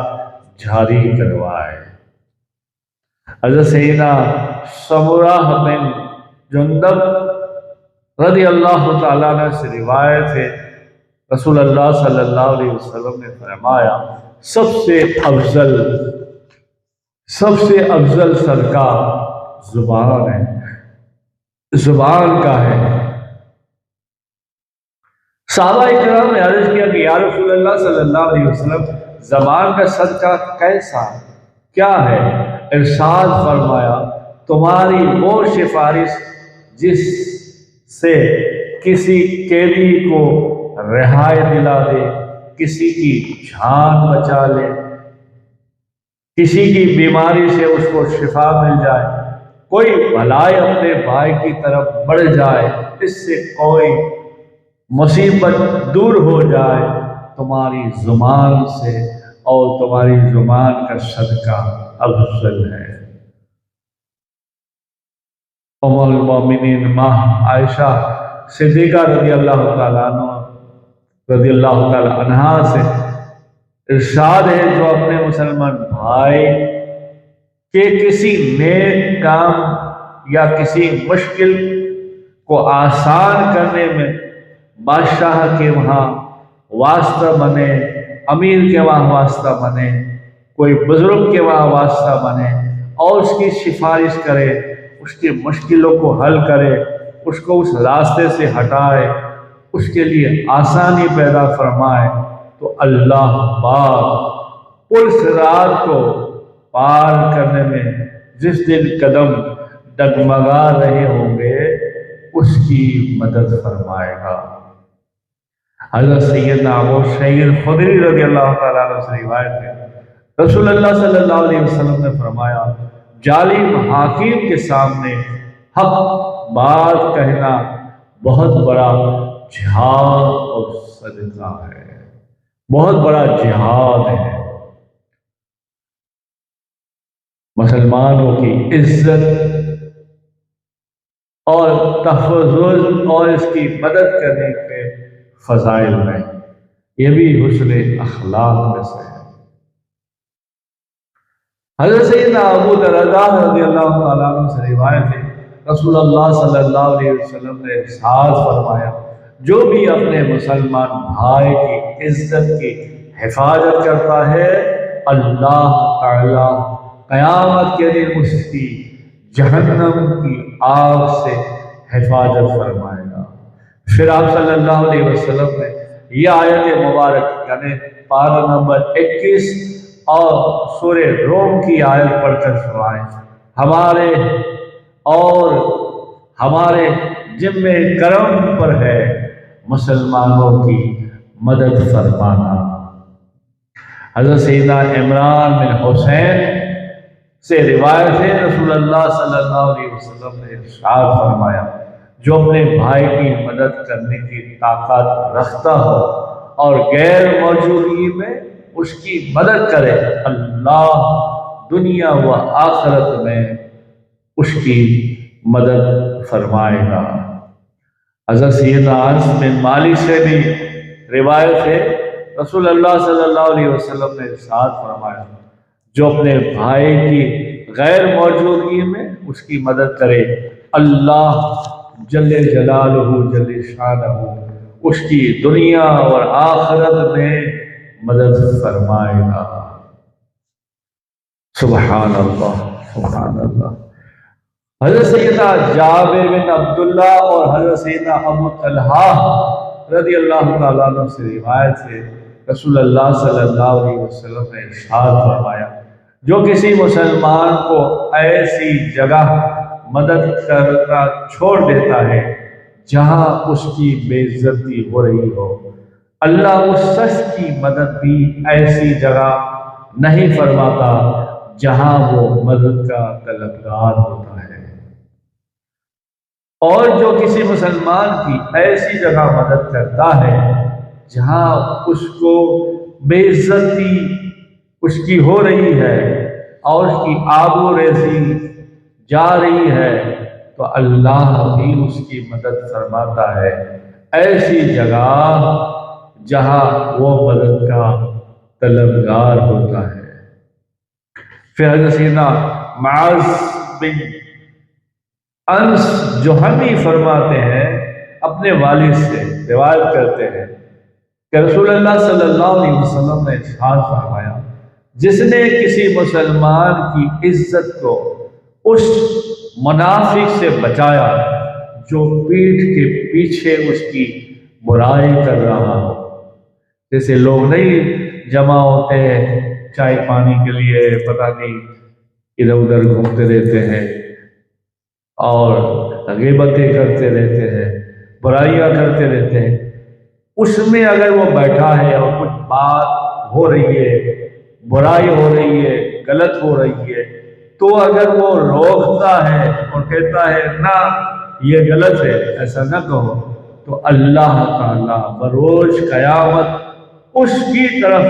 جاری کروائے۔ حضرت سیدنا سمرہ بن جندب رضی اللہ تعالیٰ عنہ سے روایت ہے، رسول اللہ صلی اللہ علیہ وسلم نے فرمایا، سب سے افضل صدقہ زبان ہے، زبان کا ہے۔ صحابہ اکرام نے عرض کیا کہ یا رسول اللہ صلی اللہ علیہ وسلم، زبان کا صدقہ کیسا کیا ہے؟ ارشاد فرمایا، تمہاری وہ سفارش جس سے کسی قیدی کو رہائی دلا دے، کسی کی جان بچا لے، کسی کی بیماری سے اس کو شفا مل جائے، کوئی بھلائی اپنے بھائی کی طرف بڑھ جائے، اس سے کوئی مصیبت دور ہو جائے، تمہاری زبان سے، اور تمہاری زبان کا صدقہ افضل ہے۔ ام المومنین ماں عائشہ صدیقہ رضی اللہ تعالیٰ عنہا سے ارشاد ہے، جو اپنے مسلمان بھائی کے کسی نیک کام یا کسی مشکل کو آسان کرنے میں بادشاہ کے وہاں واسطہ بنے، امیر کے وہاں واسطہ بنے، کوئی بزرگ کے وہاں واسطہ بنے اور اس کی سفارش کرے، اس کی مشکلوں کو حل کرے، اس کو اس راستے سے ہٹائے، اس کے لیے آسانی پیدا فرمائے، تو اللہ پاک اس رات کو پار کرنے میں جس دن قدم ڈگمگا رہے ہوں گے اس کی مدد فرمائے گا۔ حضرت سیدنا ابو سعید خدری رضی اللہ تعالیٰ عنہ سے روایت ہے، رسول اللہ صلی اللہ علیہ وسلم نے فرمایا، ظالم حاکم کے سامنے حق بات کہنا بہت بڑا جہاد اور صدقہ ہے، بہت بڑا جہاد ہے۔ مسلمانوں کی عزت اور تحفظ اور اس کی مدد کرنے کے فضائل میں یہ بھی حسن اخلاق میں سے ہے۔ حضرت سیدنا ابو درداء رضی اللہ تعالیٰ عنہ سے روایت ہے، رسول اللہ صلی اللہ علیہ وسلم نے ارشاد فرمایا، جو بھی اپنے مسلمان بھائی کی عزت کی حفاظت کرتا ہے، اللہ تعالیٰ قیامت کے دن اس کی جہنم کی آگ سے حفاظت فرمائے گا۔ پھر آپ صلی اللہ علیہ وسلم نے یہ آیت مبارک یعنی پارہ نمبر 21 اور سورہ روم کی آیت پڑھ کر سنائیں، ہمارے ذمہ کرم پر ہے مسلمانوں کی مدد فرمانا۔ حضرت سیدنا عمران بن حسین سے روایت ہے، رسول اللہ صلی اللہ علیہ وسلم نے ارشاد فرمایا، جو اپنے بھائی کی مدد کرنے کی طاقت رکھتا ہو اور غیر موجودگی میں اس کی مدد کرے، اللہ دنیا و آخرت میں اس کی مدد فرمائے گا۔ حضرت سیدنا انس بن مالک سے بھی روایت ہے، رسول اللہ صلی اللہ علیہ وسلم نے ارشاد فرمایا، جو اپنے بھائی کی غیر موجودگی میں اس کی مدد کرے، اللہ جل جلالہ جل شانہ اس کی دنیا اور آخرت میں مدد فرمائے گا۔ سبحان اللہ، سبحان اللہ۔ حضرت سیدنا جابر بن عبداللہ اور حضرت سیدنا ابو طلحہ رضی اللہ تعالیٰ عنہ سے روایت ہے، رسول اللہ صلی اللہ علیہ وسلم نے ارشاد فرمایا، جو کسی مسلمان کو ایسی جگہ مدد کرنا چھوڑ دیتا ہے جہاں اس کی بے عزتی ہو رہی ہو، اللہ اس شخص کی مدد بھی ایسی جگہ نہیں فرماتا جہاں وہ مدد کا طلبگار ہوتا ہے۔ اور جو کسی مسلمان کی ایسی جگہ مدد کرتا ہے جہاں اس کو بے عزتی اس کی ہو رہی ہے اور اس کی آب و روزی جا رہی ہے، تو اللہ بھی اس کی مدد فرماتا ہے ایسی جگہ جہاں وہ مدد کا طلبگار ہوتا ہے۔ پھر حضرت سیدنا معاذ بن انس جوہنی فرماتے ہیں، اپنے والد سے روایت کرتے ہیں کہ رسول اللہ صلی اللہ علیہ وسلم نے ارشاد فرمایا، جس نے کسی مسلمان کی عزت کو اس منافق سے بچایا جو پیٹھ کے پیچھے اس کی برائی کر رہا ہو۔ جیسے لوگ نہیں جمع ہوتے ہیں چائے پانی کے لیے، پتہ نہیں ادھر ادھر گھومتے رہتے ہیں اور غیبتیں کرتے رہتے ہیں، برائیاں کرتے رہتے ہیں، اس میں اگر وہ بیٹھا ہے اور کچھ بات ہو رہی ہے، برائی ہو رہی ہے، غلط ہو رہی ہے، تو اگر وہ روکتا ہے اور کہتا ہے نہ یہ غلط ہے، ایسا نہ کہو، تو اللہ تعالیٰ بروز قیامت اس کی طرف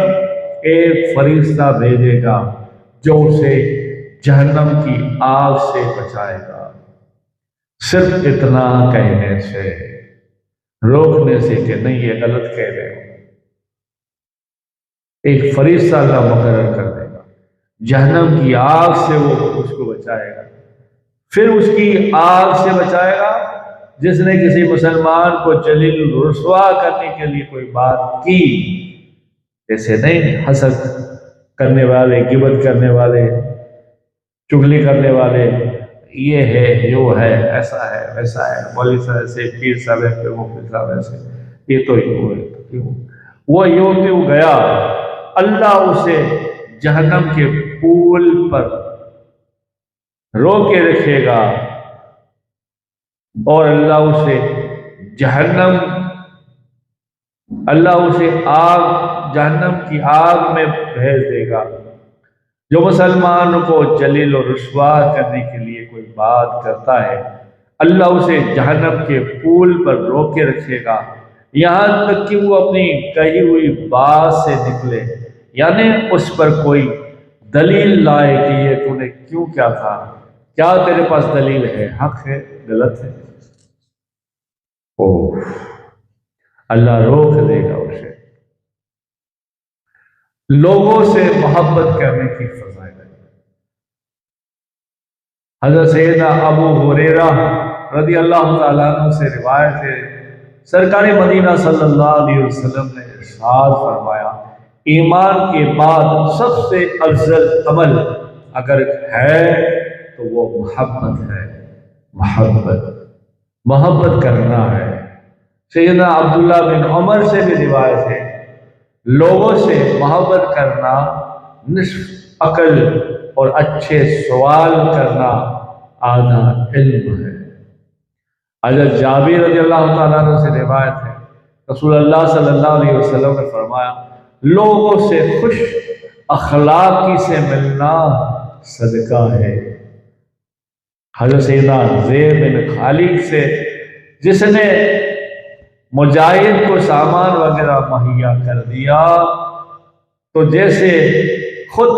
ایک فرشتہ بھیجے گا جو اسے جہنم کی آگ سے بچائے گا، صرف اتنا کہنے سے، روکنے سے کہ نہیں یہ غلط کہہ رہے ہو۔ ایک فرشتہ اللہ مقرر کر دے گا، جہنم کی آگ سے وہ اس کو بچائے گا۔ پھر اس کی آگ سے بچائے گا جس نے کسی مسلمان کو جلیل رسوا کرنے کے لیے کوئی بات کی، جیسے نہیں حسد کرنے والے، غیبت کرنے والے، چغلی کرنے والے، یہ ہے، یہ ہے، ایسا ہے، ویسا ہے، مولوی صاحب ایسے، پیر صاحب ایسے، مفتی صاحب ایسے، یہ تو یوں ہے، وہ یوں کیوں گیا، اللہ اسے جہنم کے پول پر روکے رکھے گا اور اللہ اسے جہنم کی آگ میں بھیج دے گا۔ جو مسلمان کو جلیل و رسوا کرنے کے لیے کوئی بات کرتا ہے، اللہ اسے جہنم کے پول پر روکے رکھے گا یہاں تک کہ وہ اپنی کہی ہوئی بات سے نکلے، یعنی اس پر کوئی دلیل لائے کہ یہ تو نے کیوں کیا تھا، کیا تیرے پاس دلیل ہے، حق ہے، غلط ہے، اللہ روک دے گا اسے۔ لوگوں سے محبت کرنے کی فضائل ہے۔ حضرت سیدنا ابو ہریرہ رضی اللہ تعالیٰ عنہ سے روایت ہے، سرکار مدینہ صلی اللہ علیہ وسلم نے ارشاد فرمایا، ایمان کے بعد سب سے افضل عمل اگر ہے تو وہ محبت ہے، محبت کرنا ہے۔ سیدنا عبداللہ بن عمر سے بھی روایت ہے، لوگوں سے محبت کرنا نصف عقل اور اچھے سوال کرنا آدھا علم ہے۔ حضرت جابر رضی اللہ تعالیٰ عنہ سے روایت ہے، رسول اللہ صلی اللہ علیہ وسلم نے فرمایا، لوگوں سے خوش اخلاقی سے ملنا صدقہ ہے۔ حضرت سیدنا زید بن خالد سے، جس نے مجاہد کو سامان وغیرہ مہیا کر دیا تو جیسے خود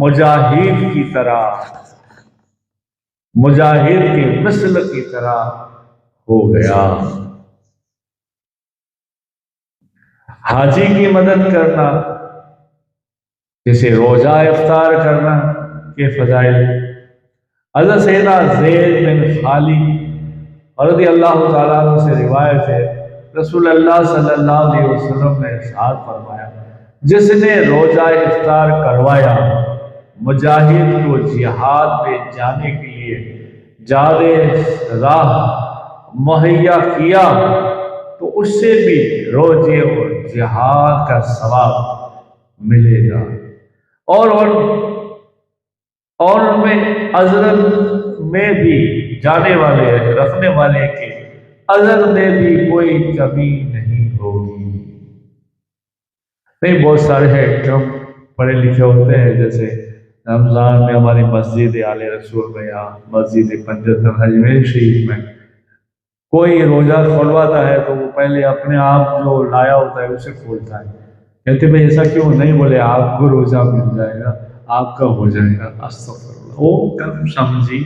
مجاہد کی طرح مجاہد کے مثل کی طرح ہو گیا۔ حاجی کی مدد کرنا، جسے روزہ افطار کرنا کے فضائل۔ حضرت سیدنا زید بن خالد رضی اللہ تعالیٰ عنہ سے روایت ہے، رسول اللہ صلی اللہ علیہ وسلم نے ارشاد فرمایا، جس نے روزہ افطار کروایا، مجاہد کو جہاد میں جانے کے لیے زیادہ راہ مہیا کیا، تو اس سے بھی روزے اور جہاد کا ثواب ملے گا، اور ان میں اجر میں بھی جانے والے رکھنے والے کے اجر میں بھی کوئی کمی نہیں ہوگی۔ نہیں، بہت سارے ہیں کم پڑھے لکھے ہوتے ہیں، جیسے رمضان میں ہماری مسجد آل رسول میں یا مسجد پنجتن اجمیر شریف میں کوئی روزہ کھولواتا ہے تو وہ پہلے اپنے آپ جو لایا ہوتا ہے اسے کھولتا ہے، کہتے بھائی ایسا کیوں؟ نہیں، بولے آپ کو روزہ مل جائے گا، آپ کا ہو جائے گا۔ استغفر اللہ، وہ کم سمجھی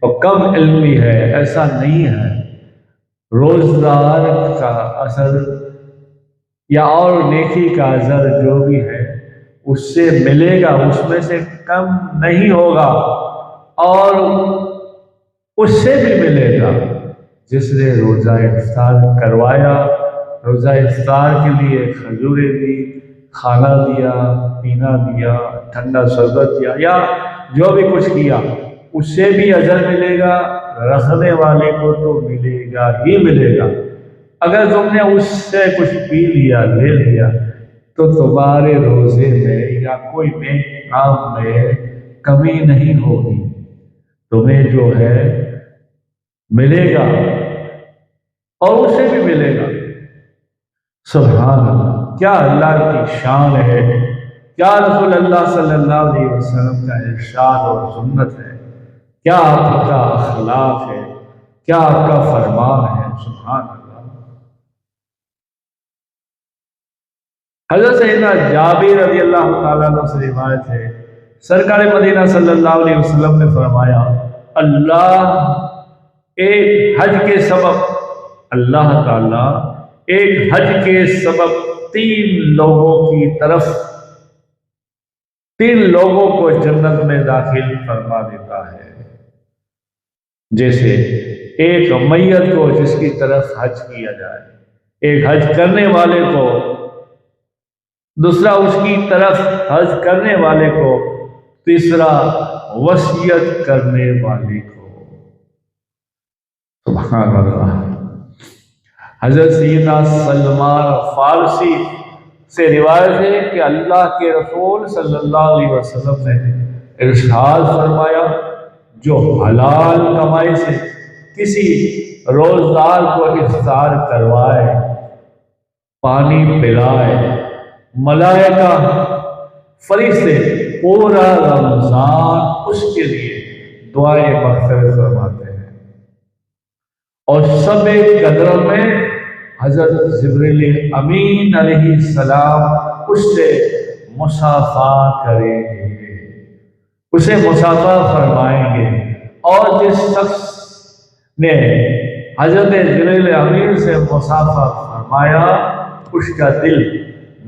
اور کم علمی ہے، ایسا نہیں ہے۔ روزدار کا اثر یا اور نیکی کا اثر جو بھی ہے اس سے ملے گا، اس میں سے کم نہیں ہوگا، اور اس سے بھی ملے گا جس نے روزہ افطار کروایا، روزہ افطار کے لیے کھجوریں دی، کھانا دیا، پینا دیا، ٹھنڈا شربت دیا، یا جو بھی کچھ کیا، اس سے بھی اجر ملے گا، رکھنے والے کو تو ملے گا ہی ملے گا۔ اگر تم نے اس سے کچھ پی لیا، لے لیا، تو تمہارے روزے میں یا کوئی نیک کام میں کمی نہیں ہوگی، تمہیں جو ہے ملے گا اور اسے بھی ملے گا۔ سبحان اللہ، کیا اللہ کی شان ہے، کیا رسول اللہ صلی اللہ علیہ وسلم کا ارشاد اور سنت ہے، کیا آپ کا اخلاق ہے، کیا آپ کا فرمان ہے۔ سبحان اللہ۔ حضرت سیدنا جابر رضی اللہ تعالیٰ عنہ سے روایت ہے، سرکار مدینہ صلی اللہ علیہ وسلم نے فرمایا، اللہ تعالیٰ ایک حج کے سبب تین لوگوں کو جنت میں داخل فرما دیتا ہے، جیسے ایک میت کو جس کی طرف حج کیا جائے، ایک حج کرنے والے کو، دوسرا اس کی طرف حج کرنے والے کو، تیسرا وصیت کرنے والے کو۔ سبحان اللہ۔ حضرت سیدنا سلمان فارسی سے روایت ہے کہ اللہ کے رسول صلی اللہ علیہ وسلم نے ارشاد فرمایا، جو حلال کمائی سے کسی روزدار کو افطار کروائے، پانی پلائے، ملائکہ فرشتے پورا رمضان اس کے لیے دعائیں مغفرت فرماتے ہیں، اور سب قدر میں حضرت جبریل امین علیہ السلام اس سے مصافحہ کریں گے، اسے مصافحہ فرمائیں گے، اور جس شخص نے حضرت جبریل امین سے مصافحہ فرمایا اس کا دل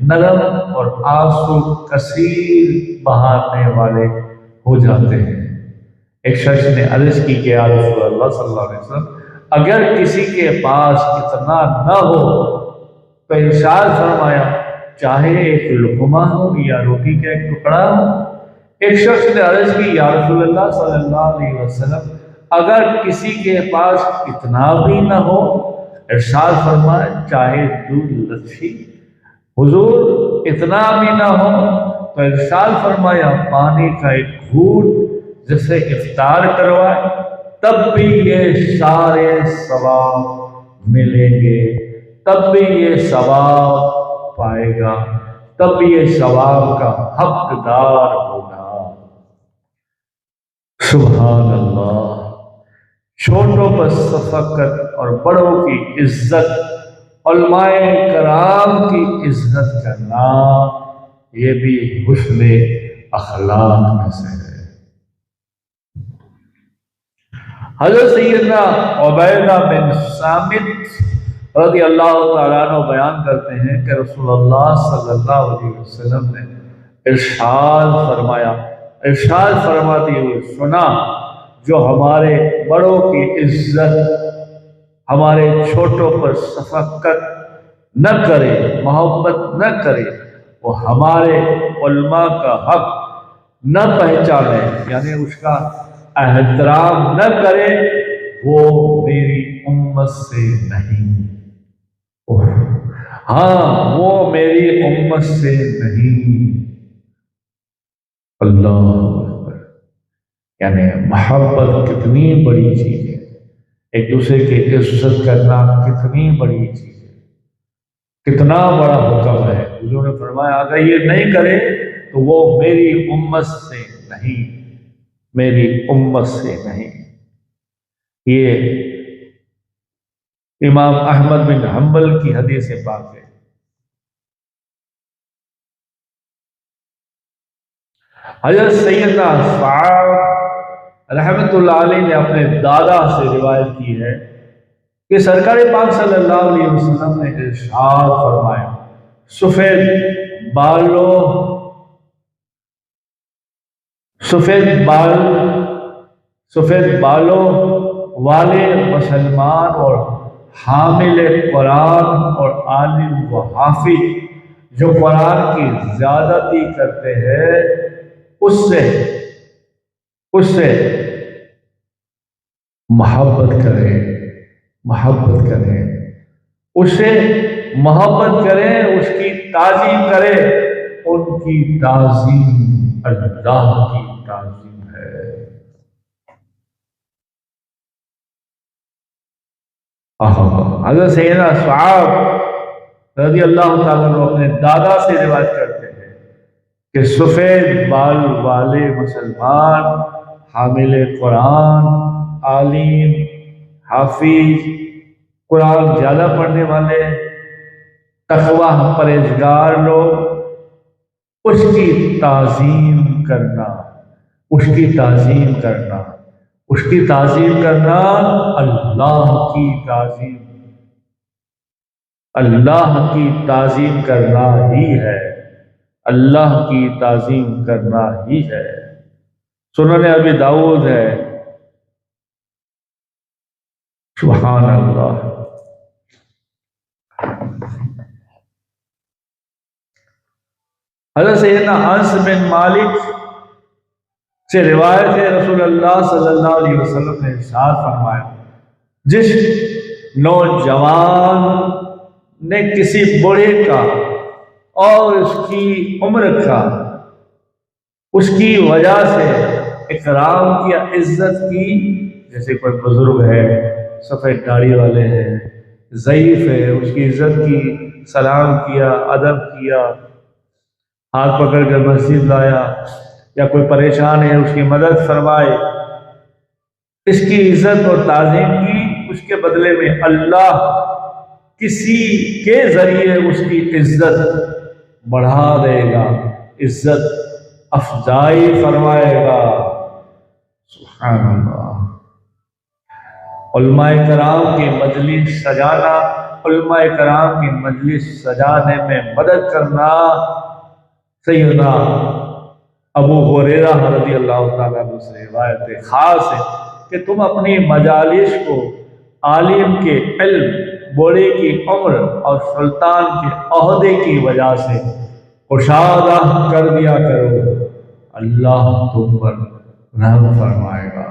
نرم اور آنسو کثیر بہانے والے ہو جاتے ہیں۔ ایک شخص نے عرض کی کہ یا رسول اللہ صلی اللہ علیہ وسلم، اگر کسی کے پاس اتنا نہ ہو تو ارشاد فرمایا چاہے ایک لقمہ ہو یا روٹی کا ایک ٹکڑا ہو۔ ایک شخص نے عرض کی یا رسول اللہ صلی اللہ علیہ وسلم، اگر کسی کے پاس اتنا بھی نہ ہو، ارشاد فرمایا چاہے دودھ لچھی۔ حضور اتنا بھی نہ ہو تو ارشاد فرمایا پانی کا ایک گھونٹ جسے افطار کروائے، تب بھی یہ سارے ثواب ملیں گے، تب بھی یہ ثواب پائے گا، تب بھی یہ ثواب کا حقدار ہوگا۔ سبحان اللہ۔ چھوٹوں پر شفقت اور بڑوں کی عزت، علماء کرام کی عزت کرنا، یہ بھی حسن اخلاق میں سے ہے۔ حضرت سیدنا عبیدہ بن صامت رضی اللہ تعالیٰ عنہ بیان کرتے ہیں کہ رسول اللہ صلی اللہ علیہ وسلم نے ارشاد فرمایا، ارشاد فرماتے ہوئے سنا، جو ہمارے بڑوں کی عزت، ہمارے چھوٹوں پر شفقت نہ کرے، محبت نہ کرے، وہ ہمارے علماء کا حق نہ پہچانے، یعنی اس کا احترام نہ کرے، وہ میری امت سے نہیں، ہاں وہ میری امت سے نہیں۔ اللہ اکبر، یعنی محبت کتنی بڑی چیز ہے، ایک دوسرے کی عزت کرنا کتنی بڑی چیز ہے، کتنا بڑا حکم ہے۔ حضور نے فرمایا اگر یہ نہیں کرے تو وہ میری امت سے نہیں، میری امت سے نہیں۔ یہ امام احمد بن حنبل کی حدیث پاک ہے۔ حضرت سیدنا سعد رحمۃ اللہ علیہ نے اپنے دادا سے روایت کی ہے کہ سرکار پاک صلی اللہ علیہ وسلم نے ارشاد فرمایا، سفید بالوں والے مسلمان اور حامل قرآن اور عالم و حافظ جو قرآن کی زیادتی کرتے ہیں اس سے محبت کریں، اسے محبت کریں، اس کی تعظیم کریں۔ ان کی تعظیم اللہ کی تعظیم ہے۔ حضرت سیدنا صحاب رضی اللہ تعالیٰ عنہ اپنے دادا سے روایت کرتے ہیں کہ سفید بال والے مسلمان، حامل قرآن، عالم، حافظ، قرآن زیادہ پڑھنے والے، تقویٰ پرہیزگار لوگ، اس کی تعظیم کرنا، اس کی تعظیم کرنا اللہ کی تعظیم، اللہ کی تعظیم کرنا ہی ہے، اللہ کی تعظیم کرنا ہی ہے۔ سنن ابی داؤد ہے، سبحان اللہ۔ حضرت سیدنا انس بن مالک سے روایت ہے، رسول اللہ صلی اللہ علیہ وسلم نے ارشاد فرمایا، جس نوجوان نے کسی بوڑھے کا اور اس کی عمر کا اس کی وجہ سے اکرام کیا، عزت کی، جیسے کوئی بزرگ ہے، سفید داڑھی والے ہیں، ضعیف ہے، اس کی عزت کی، سلام کیا، ادب کیا، ہاتھ پکڑ کر مسجد لایا، یا کوئی پریشان ہے اس کی مدد فرمائے، اس کی عزت اور تعظیم کی، اس کے بدلے میں اللہ کسی کے ذریعے اس کی عزت بڑھا دے گا، عزت افزائی فرمائے گا۔ سبحان اللہ۔ علماء کرام کی مجلس سجانا، علماء کرام کی مجلس سجانے میں مدد کرنا، سیدنا ابو ہریرہ رضی اللہ تعالیٰ عنہ سے روایت خاص ہے کہ تم اپنی مجالس کو عالم کے علم، بوڑھے کی عمر اور سلطان کے عہدے کی وجہ سے کشادہ کر دیا کرو، اللہ تم پر رحم فرمائے گا۔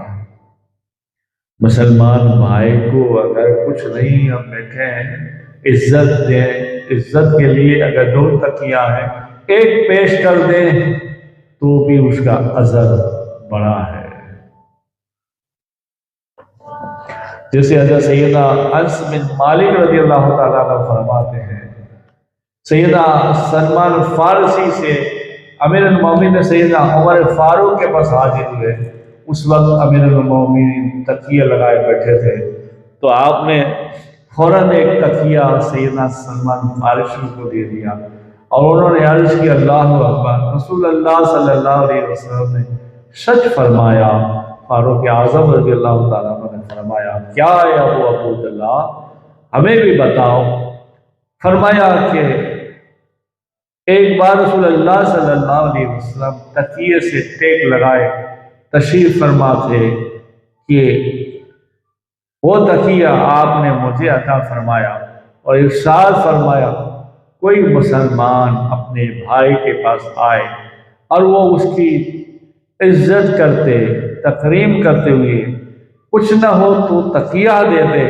مسلمان بھائی کو اگر کچھ نہیں ہم بیٹھے ہیں، عزت دیں، عزت کے لیے اگر 2 تکیہ ہے، ایک پیش کر دیں تو بھی اس کا اجر بڑا ہے۔ جیسے حضرت سیدنا انس بن مالک رضی اللہ تعالیٰ عنہ فرماتے ہیں، سیدنا سلمان فارسی سے امیر المومنین سیدنا عمر فاروق کے پاس حاضر ہوئے، اس وقت امیر المومنین تکیہ لگائے بیٹھے تھے، تو آپ نے فوراً ایک تکیہ سیدنا سلمان فارسی کو دے دیا اور انہوں نے عرض کی اللہ اکبر، رسول اللہ صلی اللہ علیہ وسلم نے سچ فرمایا، فاروق اعظم رضی اللہ تعالیٰ عنہ نے فرمایا کیا ہے ابو عبداللہ، ہمیں بھی بتاؤ۔ فرمایا کہ ایک بار رسول اللہ صلی اللہ علیہ وسلم تکیے سے ٹیک لگائے تشریف فرما تھے کہ وہ تکیہ آپ نے مجھے عطا فرمایا اور ارشاد فرمایا کوئی مسلمان اپنے بھائی کے پاس آئے اور وہ اس کی عزت کرتے تکریم کرتے ہوئے کچھ نہ ہو تو تکیہ دے دے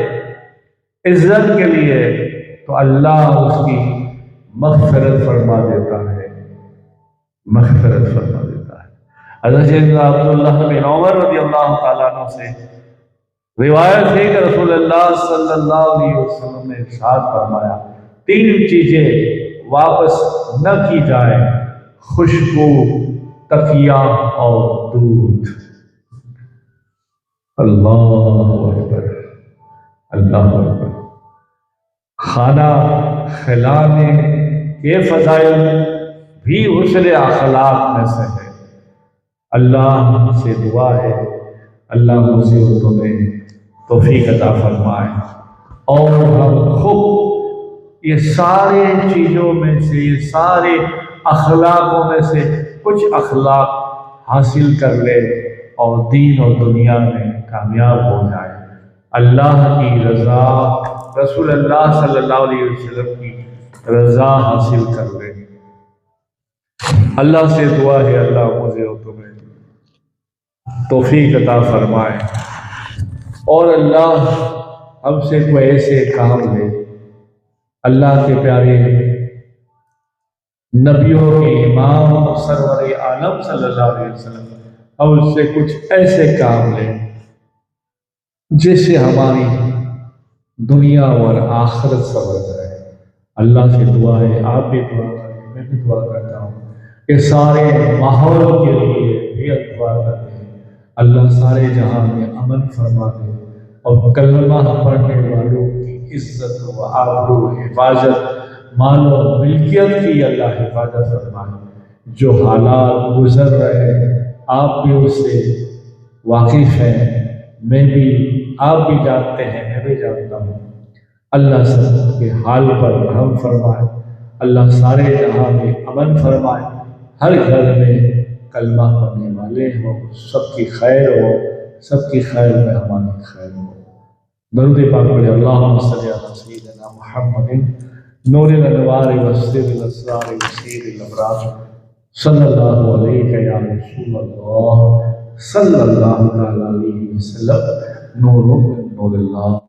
عزت کے لیے، تو اللہ اس کی مغفرت فرما دیتا ہے، مغفرت فرما دیتا ہے۔ حضرت سیدنا عبداللہ بن عمر رضی اللہ تعالیٰ عنہ سے روایت ہے کہ رسول اللہ صلی اللہ علیہ وسلم نے ارشاد فرمایا 3 چیزیں واپس نہ کی جائیں، خوشبو، تکیہ اور دودھ۔ اللہ اکبر، اللہ اکبر۔ کھانا کھلانے کے فضائل بھی حسن اخلاق میں سے ہے۔ اللہ سے دعا ہے اللہ مجھے اور تمہیں توفیق عطا فرمائے اور ہم خود یہ سارے چیزوں میں سے، یہ سارے اخلاقوں میں سے کچھ اخلاق حاصل کر لے اور دین اور دنیا میں کامیاب ہو جائے۔ اللہ کی رضا، رسول اللہ صلی اللہ علیہ وسلم کی رضا حاصل کر لے۔ اللہ سے دعا ہے اللہ مجھے اور تمہیں توفیق عطا فرمائے اور اللہ ہم سے کوئی ایسے کام لے، اللہ کے پیارے نبیوں کے امام سرور عالم صلی اللہ علیہ وسلم ہم اس سے کچھ ایسے کام لے جس سے ہماری دنیا اور آخرت سنور جائے۔ اللہ سے دعا ہے، آپ بھی دعا کریں، میں بھی دعا کرتا ہوں کہ سارے ماحول کے لیے بھی دعا کرتے ہیں اللہ سارے جہاں میں امن فرما دے اور کلمہ پڑھنے والوں کی عزت و آبرو، حفاظت، مال و ملکیت کی اللہ حفاظت فرمائے۔ جو حالات گزر رہے ہیں آپ بھی اس سے واقف ہیں، میں بھی، آپ بھی جانتے ہیں، میں بھی جانتا ہوں۔ اللہ سب کے حال پر رحم فرمائے، اللہ سارے جہاں میں امن فرمائے، ہر گھر میں کلمہ پڑھنے والے ہوں، سب کی خیر ہو، سب کی خیر میں ہماری خیر ہو۔ درود پاک پڑھے، اللہم صلی علی سیدنا محمد نور الانوار وسر الاسرار وسیر الابرار صلی اللہ علیہ یا رسول اللہ صلی اللہ علیہ وسلم، نور من نور اللہ۔